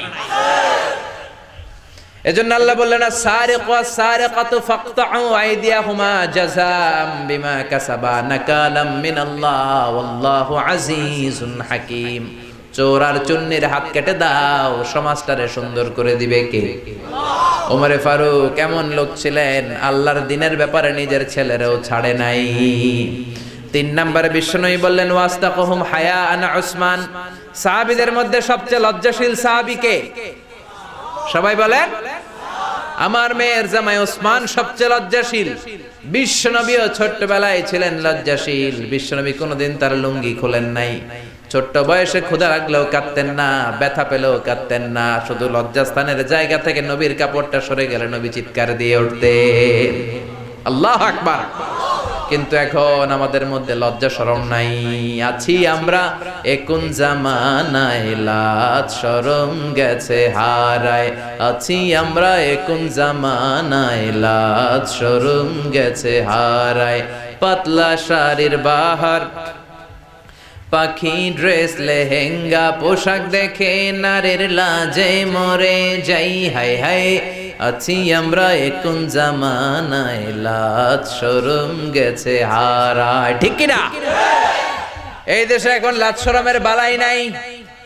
এজন্য আল্লাহ বললেন, সারিক ওয়াস সারিকাতু ফাকতাউ আইদিয়াহুমা জাযাম বিমা কাসাবা নাকালাম মিনাল্লাহ ওয়াল্লাহু আজিজুন হাকীম। চোর আর চুন্নির হাত কেটে দাও, সমাজটারে সুন্দর করে দিবে কে? ওমরে ফারুক এমন লোক ছিলেন, আল্লাহর দিনের ব্যাপারে নিজের ছেলেরাও ছাড়ে নাই। 3 নম্বরে বিশ্বনবী বললেন, ওয়াস্তাকুহুম হায়াআন উসমান। সাহাবীদের মধ্যে সবচেয়ে লজ্জাশীল সাহাবী কে? সবাই বলেন। আমার মেয়ের জামাই ওসমান সবচেয়ে লজ্জাশীল। বিশ্বনবীও ছোট্টবেলায় ছিলেন লজ্জাশীল। বিশ্বনবী কোনোদিন তার লুঙ্গি খোলেন নাই। ছোট্ট বয়সে ক্ষুধা লাগলেও কাঁদতেন না, ব্যথা পেলেও কাঁদতেন না। শুধু লজ্জাস্থানের জায়গা থেকে নবীর কাপড়টা সরে গেলে নবী চিৎকার দিয়ে উঠতেন, আল্লাহু আকবার। কিন্তু এখন আমাদের মধ্যে লজ্জা শরম নাই। আছি আমরা একুন জামানায়, লাজ শরম গেছে হারায়। আছি আমরা একুন জামানায়, লাজ শরম গেছে হারায়। পাতলা শাড়ির বাহার, পাখি ড্রেস, লেহেঙ্গা পোশাক দেখে নারীর লাজে মরে যাই। হায় হায়, আছি আমরা একুন জামানায়, লাজ শরম গেছে হারায়। ঠিক কিনা? এই দেশে এখন লাজ শরমের বালাই নাই।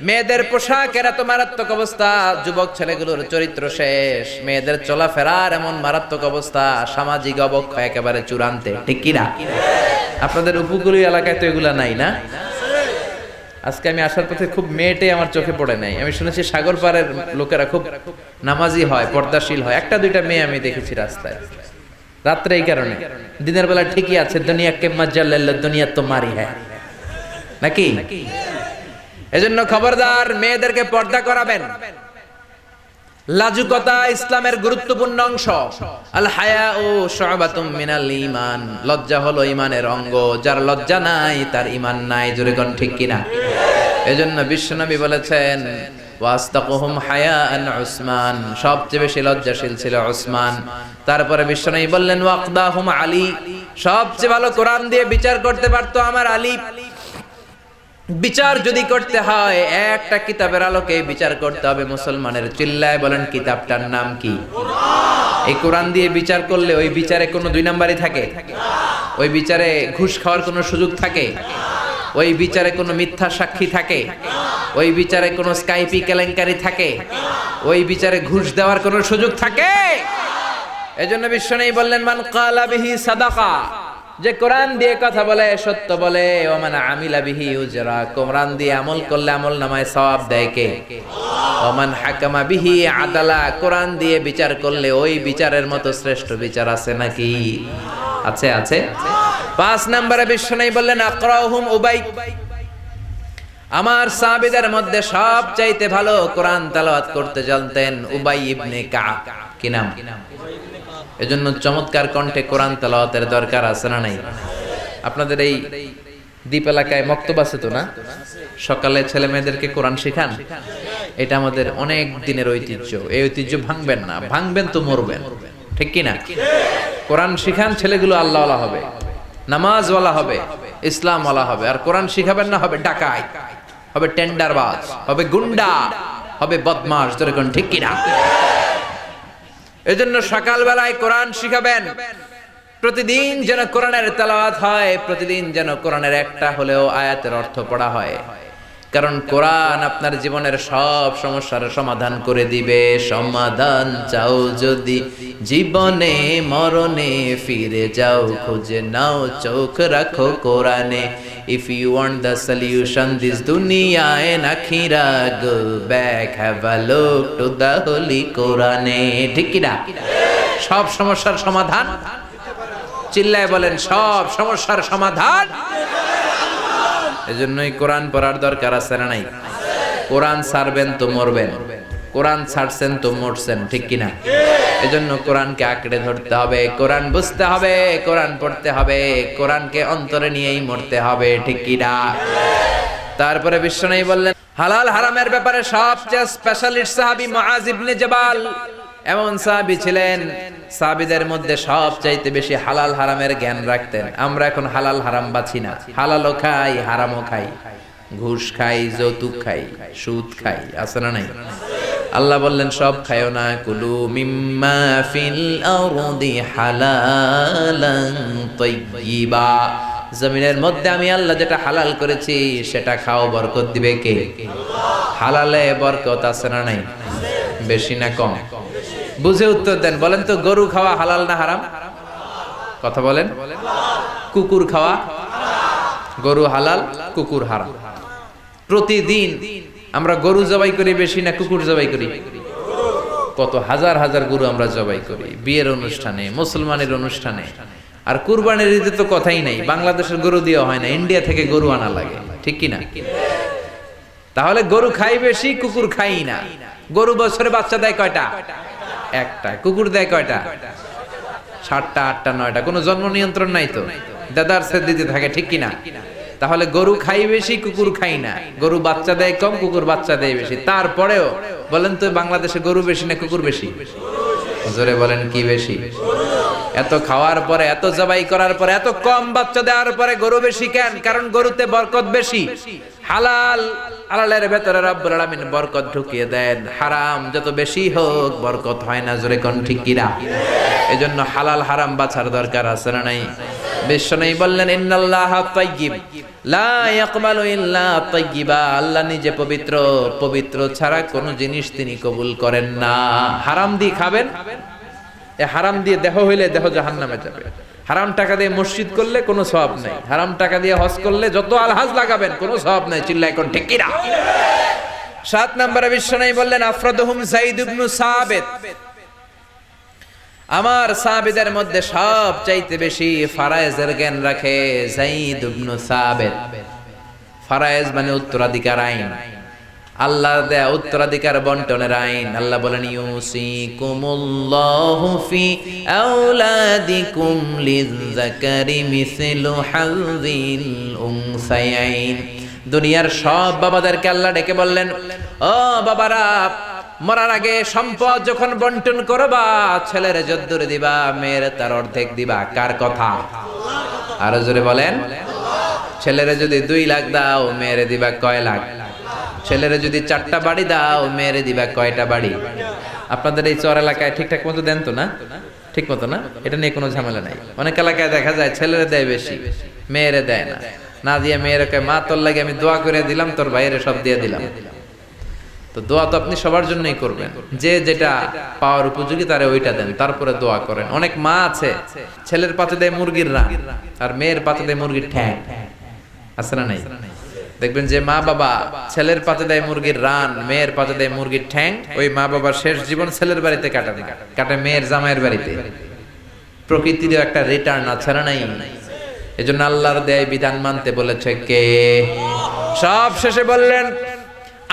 মেয়েদের পোশাকের এত মারাত্মক অবস্থা, যুবক ছেলেগুলোর চরিত্র শেষ, মেয়েদের চলাফেরার এমন মারাত্মক অবস্থা, সামাজিক অবক্ষয় একেবারে চূড়ান্তে। ঠিক কিনা? আপনাদের উপকূলীয় এলাকায় তো এগুলা নাই না? আজকে আমি আসার পথে খুব মেয়েটে আমার চোখে পড়ে নাই। আমি শুনেছি সাগর পাড়ের লোকেরা খুব নামাজি হয়, পর্দাশীল হয়। একটা দুইটা মেয়ে আমি দেখেছি রাস্তায় রাত্রে। এই কারণে দিনের বেলা ঠিকই আছে, দুনিয়া কে মজ্জা লেল্লা দুনিয়া তো মারি হ্যায় নাকি? এজন্য খবরদার, মেয়েদেরকে পর্দা করাবেন। লাজুকতা ইসলামের গুরুত্বপূর্ণ অংশ। আল হায়াউ শুবাতুম মিনাল ঈমান, লজ্জা হলো ঈমানের অঙ্গ। যার লজ্জা নাই তার ঈমান নাই। জোরে কোন ঠিক কিনা? এজন্য বিশ্বনবী বলেছেন ওয়াস্তাকুহুম হায়াআন উসমান, সবচেয়ে বেশি লজ্জাশীল ছিল উসমান। তারপরে বিশ্বনবী বললেন ওয়াকদাহুম আলী, সবচেয়ে ভালো কোরআন দিয়ে বিচার করতে পারতো আমার আলী। বিচার যদি করতে হয় একটা কিতাবের আলোকে বিচার করতে হবে মুসলমানের। চিল্লায় বলেন কিতাবটার নাম কি? এই কোরআন দিয়ে বিচার করলে ওই বিচারে কোনো দুই নাম্বারই থাকে? ওই বিচারে ঘুষ খাওয়ার কোনো সুযোগ থাকে? ওই বিচারে কোনো মিথ্যা সাক্ষী থাকে? ওই বিচারে কোনো স্কাইপি কেলেঙ্কারি থাকে? ওই বিচারে ঘুষ দেওয়ার কোনো সুযোগ থাকে? এজন্য বিশ্বনবী বললেন মান ক্বালা বিহি সাদাকা, যে কোরআন দিয়ে কথা বলে সত্য বলে। ওয়া মান আমিলা বিহি উজরা, কোরআন দিয়ে আমল করলে আমলনামায় সওয়াব দেয় কে? ওয়া মান হাকামা বিহি আদালা, কোরআন দিয়ে বিচার করলে ওই বিচারের মতো শ্রেষ্ঠ বিচার আছে নাকি? আছে, আছে। 5 নম্বরে বিশ্বনবী বললেন আকরাহুম উবাই, আমার সাহাবীদের মধ্যে সবচাইতে ভালো কোরআন তেলাওয়াত করতে জানতেন উবাই ইবনে কাব। কি নাম? এজন্য চমৎকার কণ্ঠে কোরআন তেলাওয়াতের দরকার আছে না নাই? আপনাদের এই দ্বীপ এলাকায় মক্তব আছে তো না? সকালে ছেলে মেয়েদেরকে কোরআন শেখান। এটা আমাদের অনেক দিনের ঐতিহ্য। এই ঐতিহ্য ভাঙবেন না, ভাঙবেন তো মরবেন। ঠিক কি না? কোরআন শিখান, ছেলেগুলো আল্লাহওয়ালা হবে, নামাজওয়ালা হবে, ইসলামওয়ালা হবে। আর কোরআন শিখাবেন না হবে ডাকাত, হবে টেন্ডারবাজ, হবে গুন্ডা, হবে বদমাশ। তোর কোন ঠিক কি না? এজন্য সকালবেলায় কোরআন শিখাবেন। প্রতিদিন যেন কোরআনের তেলাওয়াত হয়, প্রতিদিন যেন কোরআনের একটা হলেও আয়াতের অর্থ পড়া হয়। কারণ কোরআন আপনার জীবনের সব সমস্যার সমাধান করে দিবে। সমাধান চাও যদি জীবনে মরণে, ফিরে যাও খুঁজে নাও চোখ রাখো কোরআনে। If you want the solution this dunya and akhirah, go back, have a look to the holy Quran. ঠিক কি না? সব সমস্যার সমাধান, চিল্লায় বলেন সব সমস্যার সমাধান। এজন্যই কোরআন পড়ার দরকার আছে না নাই? কোরআন ছাড়বেন তো মরবেন, কোরআন ছাড়ছেন তো মরছেন। ঠিক কি না? এজন্য কোরআনকে আঁকড়ে ধরতে হবে, কোরআন বুঝতে হবে, কোরআন পড়তে হবে, কোরআনকে অন্তরে নিয়েই মরতে হবে। ঠিক কি না? তারপরে বিশ্বনবী বললেন হালাল হারামের ব্যাপারে সবচেয়ে স্পেশালিস্ট সাহাবী মুআজ ইবনে জাবাল। এমন সাহাবী ছিলেন, সাহাবীদের মধ্যে সবচাইতে বেশি হালাল হারামের জ্ঞান রাখতেন। আমরা এখন হালাল হারাম বাছি না, হালালও খাই হারামও খাই, ঘুষ খাই, যৌতুক খাই, সুদ খাই, আছে না নাই? আল্লাহ বললেন সব খায়ও না। কুলু মিম্মা ফিল আরদি হালালান তাইয়্যিবা, জমিনের মধ্যে আমি আল্লাহ যেটা হালাল করেছি সেটা খাও, বরকত দিবে কে? হালালে বরকত আছে না নাই? বেশি না কম? বুঝে উত্তর দেন। বলেন তো গরু খাওয়া হালাল না হারাম? কথা বলেন। কুকুর খাওয়া? গরু হালাল, কুকুর হারাম। প্রতিদিন আমরা গরু জবাই করি বেশি না কুকুর জবাই করি? কত হাজার হাজার গরু আমরা জবাই করি বিয়ের অনুষ্ঠানে, মুসলমানের অনুষ্ঠানে। আর কুরবানির ঈদে তো কথাই নাই, বাংলাদেশের গরু দিয়ে হয় না, ইন্ডিয়া থেকে গরু আনা লাগে। ঠিক কি না? তাহলে গরু খাই বেশি, কুকুর খাই না। গরু বছরে বাচ্চা দেয় কয়টা? একটা। কুকুর দেয় কয়টা? 7টা, 8টা, 9টা। কোনো জন্ম নিয়ন্ত্রণ নাই তো, দাদার সে দিতে থাকে। ঠিক কি না? তাহলে গরু খাই বেশি, কুকুর খাই না। গরু বাচ্চা দেয় কম, কুকুর বাচ্চা দেয় বেশি। তারপরেও বলেন তো বাংলাদেশে গরু বেশি না কুকুর বেশি? জোরে বলেন কি বেশি? এত খাওয়ার পরে, এত জবাই করার পরে, এত কম বাচ্চা দেওয়ার পরে গরু বেশি কেন? কারণ গরুতে বরকত বেশি। হালাল, হালালের ভেতরে রব্বুল আলামিন বরকত ঢুকিয়ে দেন। হারাম যত বেশি হোক বরকত হয় না। জোরে কোন ঠিক কিনা? এজন্য হালাল হারাম বাছার দরকার আছে না নাই? বিশ্বনবী বললেন ইন্নাল্লাহা তাইয়্যিব লা ইয়াকবালু ইল্লা তাইয়্যিবা, আল্লাহ নিজে পবিত্র, পবিত্র ছাড়া কোনো জিনিস তিনি কবুল করেন না। হারাম দিয়ে খাবেন, এ হারাম দিয়ে দেহ হইলে দেহ জাহান্নামে যাবে। হারাম টাকা দিয়ে মসজিদ করলে কোনো সওয়াব নাই, হারাম টাকা দিয়ে হজ করলে যত আলহাজ লাগাবেন কোনো সওয়াব নাই। চিল্লায় কোন ঠিক কিনা? 7 নম্বরে বিশ্বনবী বললেন আফরাদুহুম যায়েদ ইবনে সাবিত, আমার সাহাবীদের মধ্যে সব চাইতে বেশি ফারায়েজের জ্ঞান রাখে যায়েদ ইবনে সাবিত। ফারায়েজ মানে উত্তরাধিকার আইন, আল্লাহর দেয়া উত্তরাধিকার বন্টনের আইন। আল্লাহ বলেন ইউসিকুমুল্লাহু ফি আওলাদিকুম লিযযাকারি মিসলু হাযিল উনসায়াইন। দুনিয়ার সব বাবাদেরকে আল্লাহ ডেকে বললেন, ও বাবারা, মরার আগে সম্পদ যখন বন্টন করবা, ছেলের যদ্দুর দিবা, মেয়ের তার অর্ধেক দিবা। কার কথা? আরো জোরে বলেন। ছেলের যদি 2 লাখ দাও, মেয়েরে দিবা কয় লাখ? ছেলেরে যদি 4টা বাড়ি দাও, মেয়েরে দিবা কয়টা বাড়ি? আপনাদের এই চর এলাকায় ঠিকঠাক মতো দেন তো না? ঠিক মতো না? এটা নিয়ে কোনো ঝামেলা নাই। অনেক এলাকায় দেখা যায় ছেলেরে দেয় বেশি, মেয়েরে দেয় না। না দিয়ে মেয়েরে কয়, মা তোর লাগে আমি দোয়া করে দিলাম, তোর ভাইয়েরে সব দিয়ে দিলাম। তো দোয়া তো আপনি সবার জন্যই করবেন, যে যেটা পাওয়ার উপযোগী তারে ওইটা দেন, তারপরে দোয়া করেন। অনেক মা আছে ছেলের পাতে দেয় মুরগির রান আর মেয়ের পাতে দেয় মুরগির ঠ্যাং, আছে না নাই? দেখবেন যে মা বাবা ছেলের পাতে দেয় মুরগির রান, মেয়ের পাতে দেয় মুরগির ঠ্যাং, ওই মা বাবার শেষ জীবন ছেলের বাড়িতে কাটে মেয়ের জামাইয়ের বাড়িতে। প্রকৃতির একটা রিটার্ন আছে না নাই? এজন্য আল্লাহর দেয় বিধান মানতে বলেছে কে? সব শেষে বললেন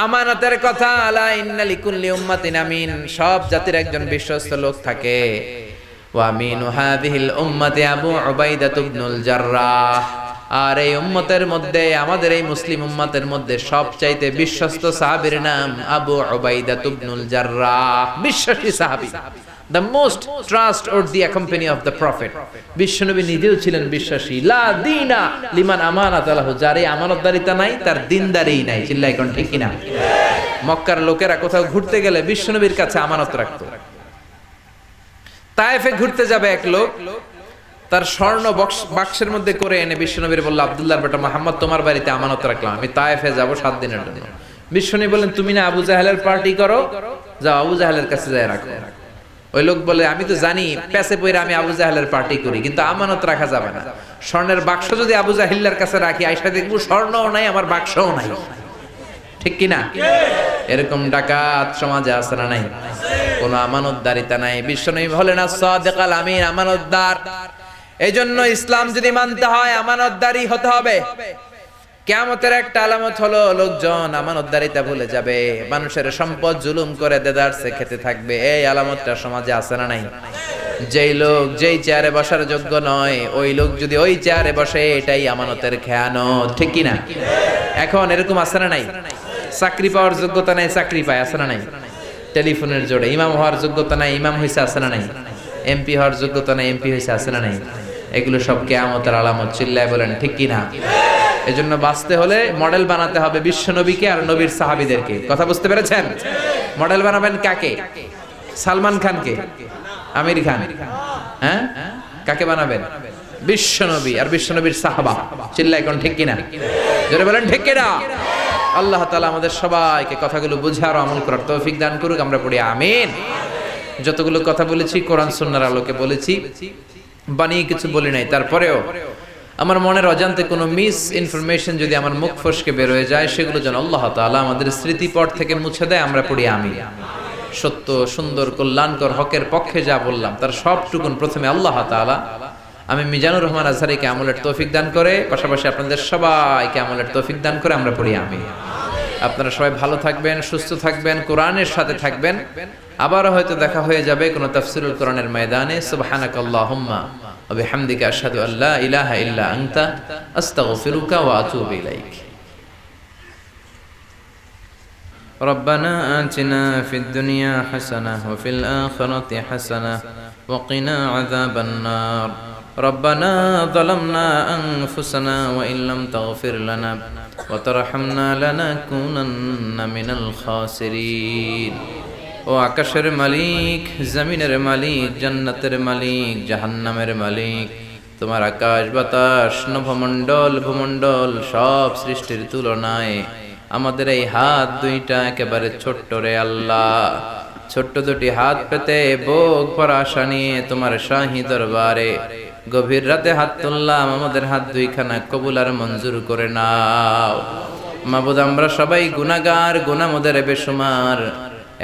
আমানতের কথা, আলা ইন্না লিকুল্লি উম্মাতিন আমিন। সব জাতির একজন বিশ্বস্ত লোক থাকে। ওয়া আমিনু হাযিহিল উম্মাতি আবু উবাইদা ইবনুল জাররাহ। আর এই উম্মতের মধ্যে, আমাদের এই মুসলিম উম্মতের মধ্যে সবচাইতে বিশ্বস্ত সাহাবীর নাম আবু উবাইদা ইবনুল জাররাহ। বিশ্বাসী সাহাবী, the most trustworthy company of the prophet। বিশ্বনবী নিজেও ছিলেন বিশ্বাসী। লা দীনা লিমান আমানাত লাহু, যার এই আমানতদারিতা নাই তার দিনদারি নাই। চিল্লায় কোন ঠিক কিনা? মক্কার লোকেরা কোথাও ঘুরতে গেলে বিশ্বনবীর কাছে আমানত রাখতো। তায়েফে ঘুরতে যাবে এক লোক, তার স্বর্ণ বাক্সের মধ্যে করে এনে বিশ্বনবীর বলল, আব্দুল্লাহর বেটা মুহাম্মদ, তোমার বাড়িতে আমানত রাখলাম, আমি তায়েফে যাব 7 দিনের জন্য। বিশ্বনবী বলেন, তুমি না আবু জাহেলের পার্টি করো, যাও আবু জাহেলের কাছে যায় রাখো। ওই লোক বলে, আমি তো জানি পেছে পয়রা আমি আবু জাহেলের পার্টি করি, কিন্তু আমানত রাখা যাবে না। স্বর্ণের বাক্স যদি আবু জাহিল্লার কাছে রাখি, আইসা দেখবো স্বর্ণও নাই, আমার বাক্সও নাই। ঠিক কিনা? এরকম ডাকাত সমাজে আছে না নাই? কোনো আমানতদারিতা নাই। বিশ্বনবী বলেন as-সাদিকাল আমিন, আমানতদার। এই জন্য ইসলাম যদি মানতে হয় আমানতদারি হতে হবে। কিয়ামতের একটা আলামত হলো লোকজন আমানতদারিতা ভুলে যাবে, মানুষের সম্পদ জুলুম করে দেদারসে খেতে থাকবে। এই আলামতটা সমাজে আছে না নাই? যেই লোক যেই চেয়ারে বসার যোগ্য নয়, ওই লোক যদি ওই চেয়ারে বসে, এটাই আমানতের খেয়ানত। ঠিক কি না? এখন এরকম আছে না নাই? চাকরি পাওয়ার যোগ্যতা নাই, চাকরি পায়, আছে না নাই? টেলিফোনের জোরে ইমাম হওয়ার যোগ্যতা নাই, ইমাম হইছে, আছে না নাই? এমপি হওয়ার যোগ্যতা নাই, এমপি হইছে, আছে না নাই? এগুলো সব কিয়ামতের আলামত। চিল্লায় বলেন ঠিক কি না? এজন্য বাঁচতে হলে মডেল বানাতে হবে বিশ্বনবীকে আর নবীর সাহাবীদেরকে। কথা বুঝতে পেরেছেন? মডেল বানাবেন কাকে? সালমান খানকে? আমির খান? হ্যাঁ, কাকে বানাবেন? বিশ্বনবী আর বিশ্বনবীর সাহাবা। চিল্লায় কোন ঠিক কিনা? জোরে বলেন ঠিক কিনা? আল্লাহ তাআলা আমাদের সবাইকে কথাগুলো বুঝে আর আমল করার তৌফিক দান করুক। আমরা পড়ি আমিন। যতগুলো কথা বলেছি কোরআন সুন্নাহর আলোকে বলেছি, বানিয়ে কিছু বলি নাই। তারপরেও আমার মনের অজান্তে কোনো মিস ইনফরমেশন যদি আমার মুখ ফসকে বের হয়ে যায়, সেগুলো যেন আল্লাহ তাআলা আমাদের স্মৃতিপট থেকে মুছে দেয়। আমরা পড়ি আমিন। সত্য, সুন্দর, কল্যাণকর, হকের পক্ষে যা বললাম তার সবটুকুন প্রথমে আল্লাহ তাআলা আমি মিজানুর রহমান আজহারীকে আমলের তৌফিক দান করে, পাশাপাশি আপনাদের সবাইকে আমলের তৌফিক দান করে। আমরা পড়ি আমিন। আপনারা সবাই ভালো থাকবেন, সুস্থ থাকবেন, কোরআনের সাথে থাকবেন। আবারও হয়তো দেখা হয়ে যাবে কোনো তাফসীরুল কোরআনের ময়দানে। সুবহানাকাল্লাহুম্মা ওয়া বিহামদিকা আশহাদু আল্লা ইলাহা ইল্লা আনতা আস্তাগফিরুকা ওয়া আতুবু ইলাইক। ربنا آتنا في الدنيا حسنة وفي الآخرة حسنة وقنا عذاب النار. ربنا ظلمنا أنفسنا وإن لم تغفر لنا وترحمنا لنكونن من الخاسرين. ও আকাশের মালিক, জমিনের মালিক, জান্নাতের মালিক, জাহান্নামের মালিক, তোমার আকাশ বাতাস নভমণ্ডল ভূমণ্ডল সব সৃষ্টির তুলনায় আমাদের এই হাত দুইটা একেবারে ছোট্ট রে আল্লাহ। ছোট্ট দুটি হাত পেতে বুক ভরা আশা নিয়ে তোমার শাহী দরবারে গভীর রাতে হাত তুললাম, আমাদের হাত দুইখানা কবুল আর মঞ্জুর করে নাও। মাবুদ, আমরা সবাই গুনাহগার, গুনাহ মোদের বেশুমার,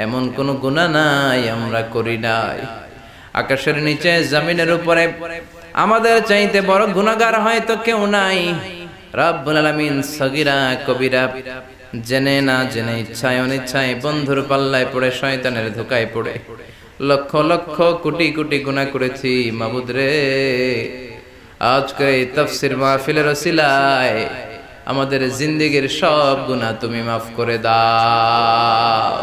এমন কোনো গুনাহ নাই আমরা করি নাই। আকাশের নিচে জমিনের উপরে আমাদের চাইতে বড় গুনাহগার হয়তো কেউ নাই। রব্বুল আলামিন সগীরা কবিরা জেনে না জেনে, ইচ্ছায় অনিচ্ছায় বন্ধুর পাল্লায় পড়ে, শয়তানের ধোকায় পড়ে লক্ষ লক্ষ কোটি কোটি গুনাহ করেছি। মাবুদ রে, আজকে এই তাফসীর মাহফিলের ওসিলায় আমাদের জিন্দেগীর সব গুনাহ তুমি মাফ করে দাও।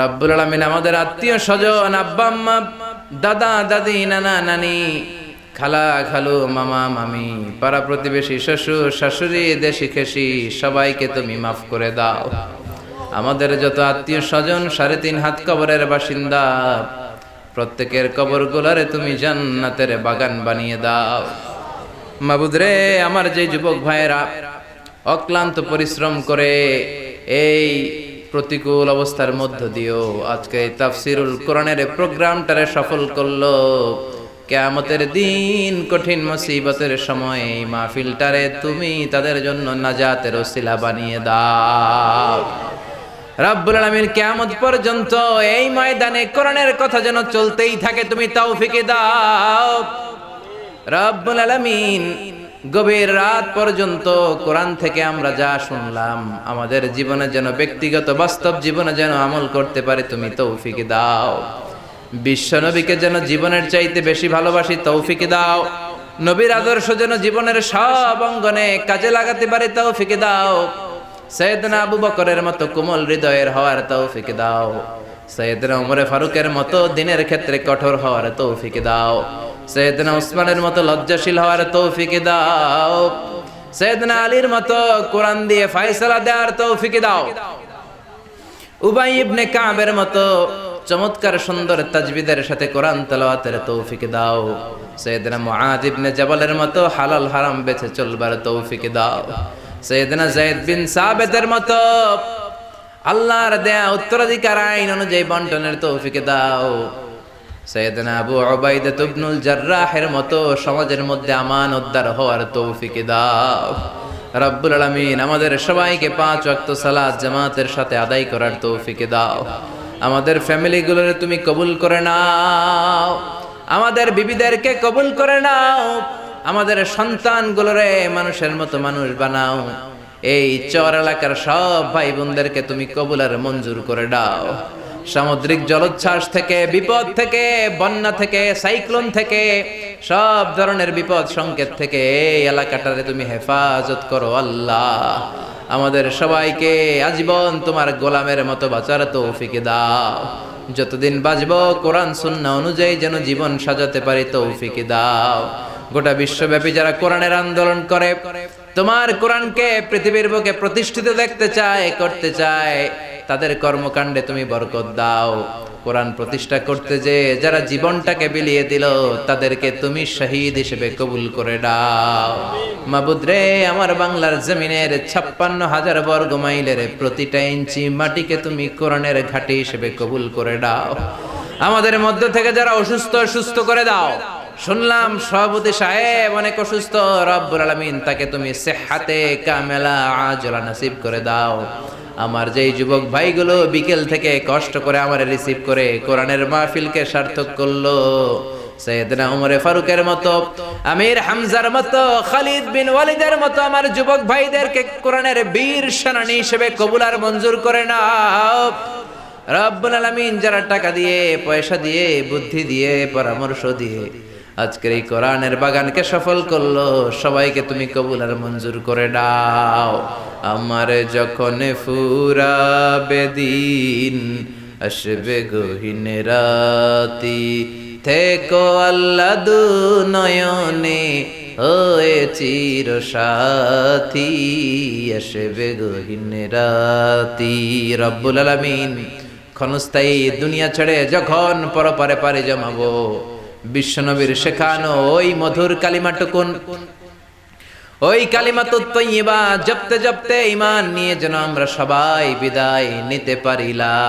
রব্বুল আলামিন আমাদের আত্মীয় স্বজন, আব্বা আম্মা, দাদা দাদি, নানা নানি, খালা খালু, মামা মামি, পাড়া প্রতিবেশী, শ্বশুর শাশুড়ি, দেশি খেসি, সবাইকে তুমি মাফ করে দাও। আমাদের যত আত্মীয় স্বজন 3.5 হাত কবরের বাসিন্দা, প্রত্যেকের কবরগুলোরে তুমি জান্নাতের বাগান বানিয়ে দাও। মাবুদ রে, আমার যে যুবক ভাইয়েরা অক্লান্ত পরিশ্রম করে এই প্রতিকূল অবস্থার মধ্য দিয়েও আজকে এই তাফসিরুল কোরআনের প্রোগ্রামটারে সফল করলো, কিয়ামতের দিন কঠিন মুসিবতের সময় এই মাহফিলটারে তুমি তাদের জন্য নাজাতের ওসিলা বানিয়ে দাও। রব্বুল আলামিন কিয়ামত পর্যন্ত এই ময়দানে কোরআনের কথা যেন চলতেই থাকে, তুমি তৌফিক দাও। রব্বুল আলামিন গভীর রাত পর্যন্ত কোরআন থেকে আমরা যা শুনলাম আমাদের জীবনে যেন, ব্যক্তিগত বাস্তব জীবনে যেন আমল করতে পারে, তুমি তৌফিক দাও। বিশ্ব নবীকে যেন জীবনের চাইতে বেশি ভালোবাসি, তৌফিক দাও। নবীর আদর্শ যেন জীবনের সব অঙ্গনে কাজে লাগাতে পারে, তৌফিক দাও। সাইয়েদনা আবু বকরের মতো কোমল হৃদয়ের হওয়ার তৌফিক দাও। সাইয়েদনা ওমরে ফারুকের মতো দিনের ক্ষেত্রে কঠোর হওয়ার তৌফিক দাও। সাইয়েদনা উসমানের মতো লজ্জাশীল হওয়ার তৌফিক দাও। সাইয়েদনা আলীর মতো কোরআন দিয়ে ফয়সালা দেওয়ার তৌফিক দাও। উবাই ইবনে কাবের মতো চমৎকার সুন্দর তাজবিদের সাথে কোরআন তেলাওয়াতের তৌফিক দাও। সাইয়েদনা মুআদ ইবনে জাবালের মতো হালাল হারাম বেছে চলবার তৌফিক দাও। সাইয়েদনা যায়েদ বিন সাবিতের মতো আল্লাহর দেয়া উত্তরাধিকার আইন অনুযায়ী বন্টনের তৌফিক দাও। সাইয়েদনা আবু উবাইদা ইবনুল জাররাহের মতো সমাজের মধ্যে আমানতদার হওয়ার তৌফিক দাও। রব্বুল আলামিন আমাদের সবাইকে 5 ওয়াক্ত সালাত জামাতের সাথে আদায় করার তৌফিক দাও। আমাদের ফ্যামিলিগুলোরে তুমি কবুল করে নাও, আমাদের বিবিদেরকে কবুল করে নাও, আমাদের সন্তানগুলোরে মানুষের মতো মানুষ বানাও। এই চর এলাকার সব ভাই বোনদেরকে তুমি কবুল আর মঞ্জুর করে দাও। সামুদ্রিক জলোচ্ছ্বাস থেকে, বিপদ থেকে, বন্যা থেকে, সাইক্লোন থেকে, সব ধরনের বিপদ সংকেত থেকে এই এলাকাটারে তুমি হেফাজত করো আল্লাহ। আমাদের সবাইকে আজীবন তোমার গোলামের মতো বাঁচার তৌফিক দাও। যতদিন বাঁচবো কোরআন সুন্নাহ অনুযায়ী যেন জীবন সাজাতে পারি, তৌফিক দাও। গোটা বিশ্বব্যাপী যারা কোরআনের আন্দোলন করে, তোমার কোরআনকে পৃথিবীর বুকে প্রতিষ্ঠিত দেখতে চায়, করতে চায়, তাদের কর্মকাণ্ডে তুমি বরকত দাও। কোরআন প্রতিষ্ঠা করতে যে যারা জীবনটাকে বিলিয়ে দিল, তাদেরকে তুমি শহীদ হিসেবে কবুল করে দাও। মাবুদ রে, আমার বাংলার জমিনের 56,000 বর্গ মাইলের প্রতিটা ইঞ্চি মাটিকে তুমি কোরআনের ঘাঁটি হিসেবে কবুল করে দাও। আমাদের মধ্য থেকে যারা অসুস্থ, সুস্থ করে দাও। শুনলাম সভাপতি সাহেব অনেক অসুস্থ, রব্বুল আলামিন তাকে তুমি সেহাতে কামেলা আজলা নসিব করে দাও। আমার যেই যুবক ভাইগুলো বিকেল থেকে কষ্ট করে আমার রিসিভ করে কোরআনের মাহফিলকে সার্থক করলো, সাইয়েদনা ওমরে ফারুকের মতো, আমির হামজার মতো, খালিদ বিন ওয়ালিদের মতো আমার যুবক ভাইদেরকে কোরআনের বীর সেনানী হিসেবে কবুল আর মঞ্জুর করে নাও। রব্বুল আলামিন যারা টাকা দিয়ে, পয়সা দিয়ে, বুদ্ধি দিয়ে, পরামর্শ দিয়ে আজকের এই কোরআনের বাগানকে সফল করলো, সবাইকে তুমি কবুল আর মঞ্জুর করে দাও। আমার যখন ফুরাবে দিন, আসবে গহীন রাতি, থেকো আল্লাহ দুনয়নে হয়ে চির সাথী, আসবে গহীন রাতি। রব্বুল আলামিন ক্ষণস্থায়ী দুনিয়া ছেড়ে যখন পরপারে পাড়ি জমাবো, বিশ্বনবীর শেখানো ওই মধুর কালিমাটুকুন, ওই কালিমাতুত তাইয়্যিবা জপতে জপতে ঈমান নিয়ে যেন আমরা সবাই বিদায় নিতে পারি। লা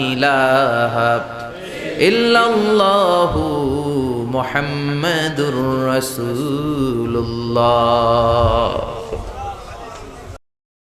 ইলাহা ইল্লাল্লাহু মুহাম্মাদুর রাসূলুল্লাহ।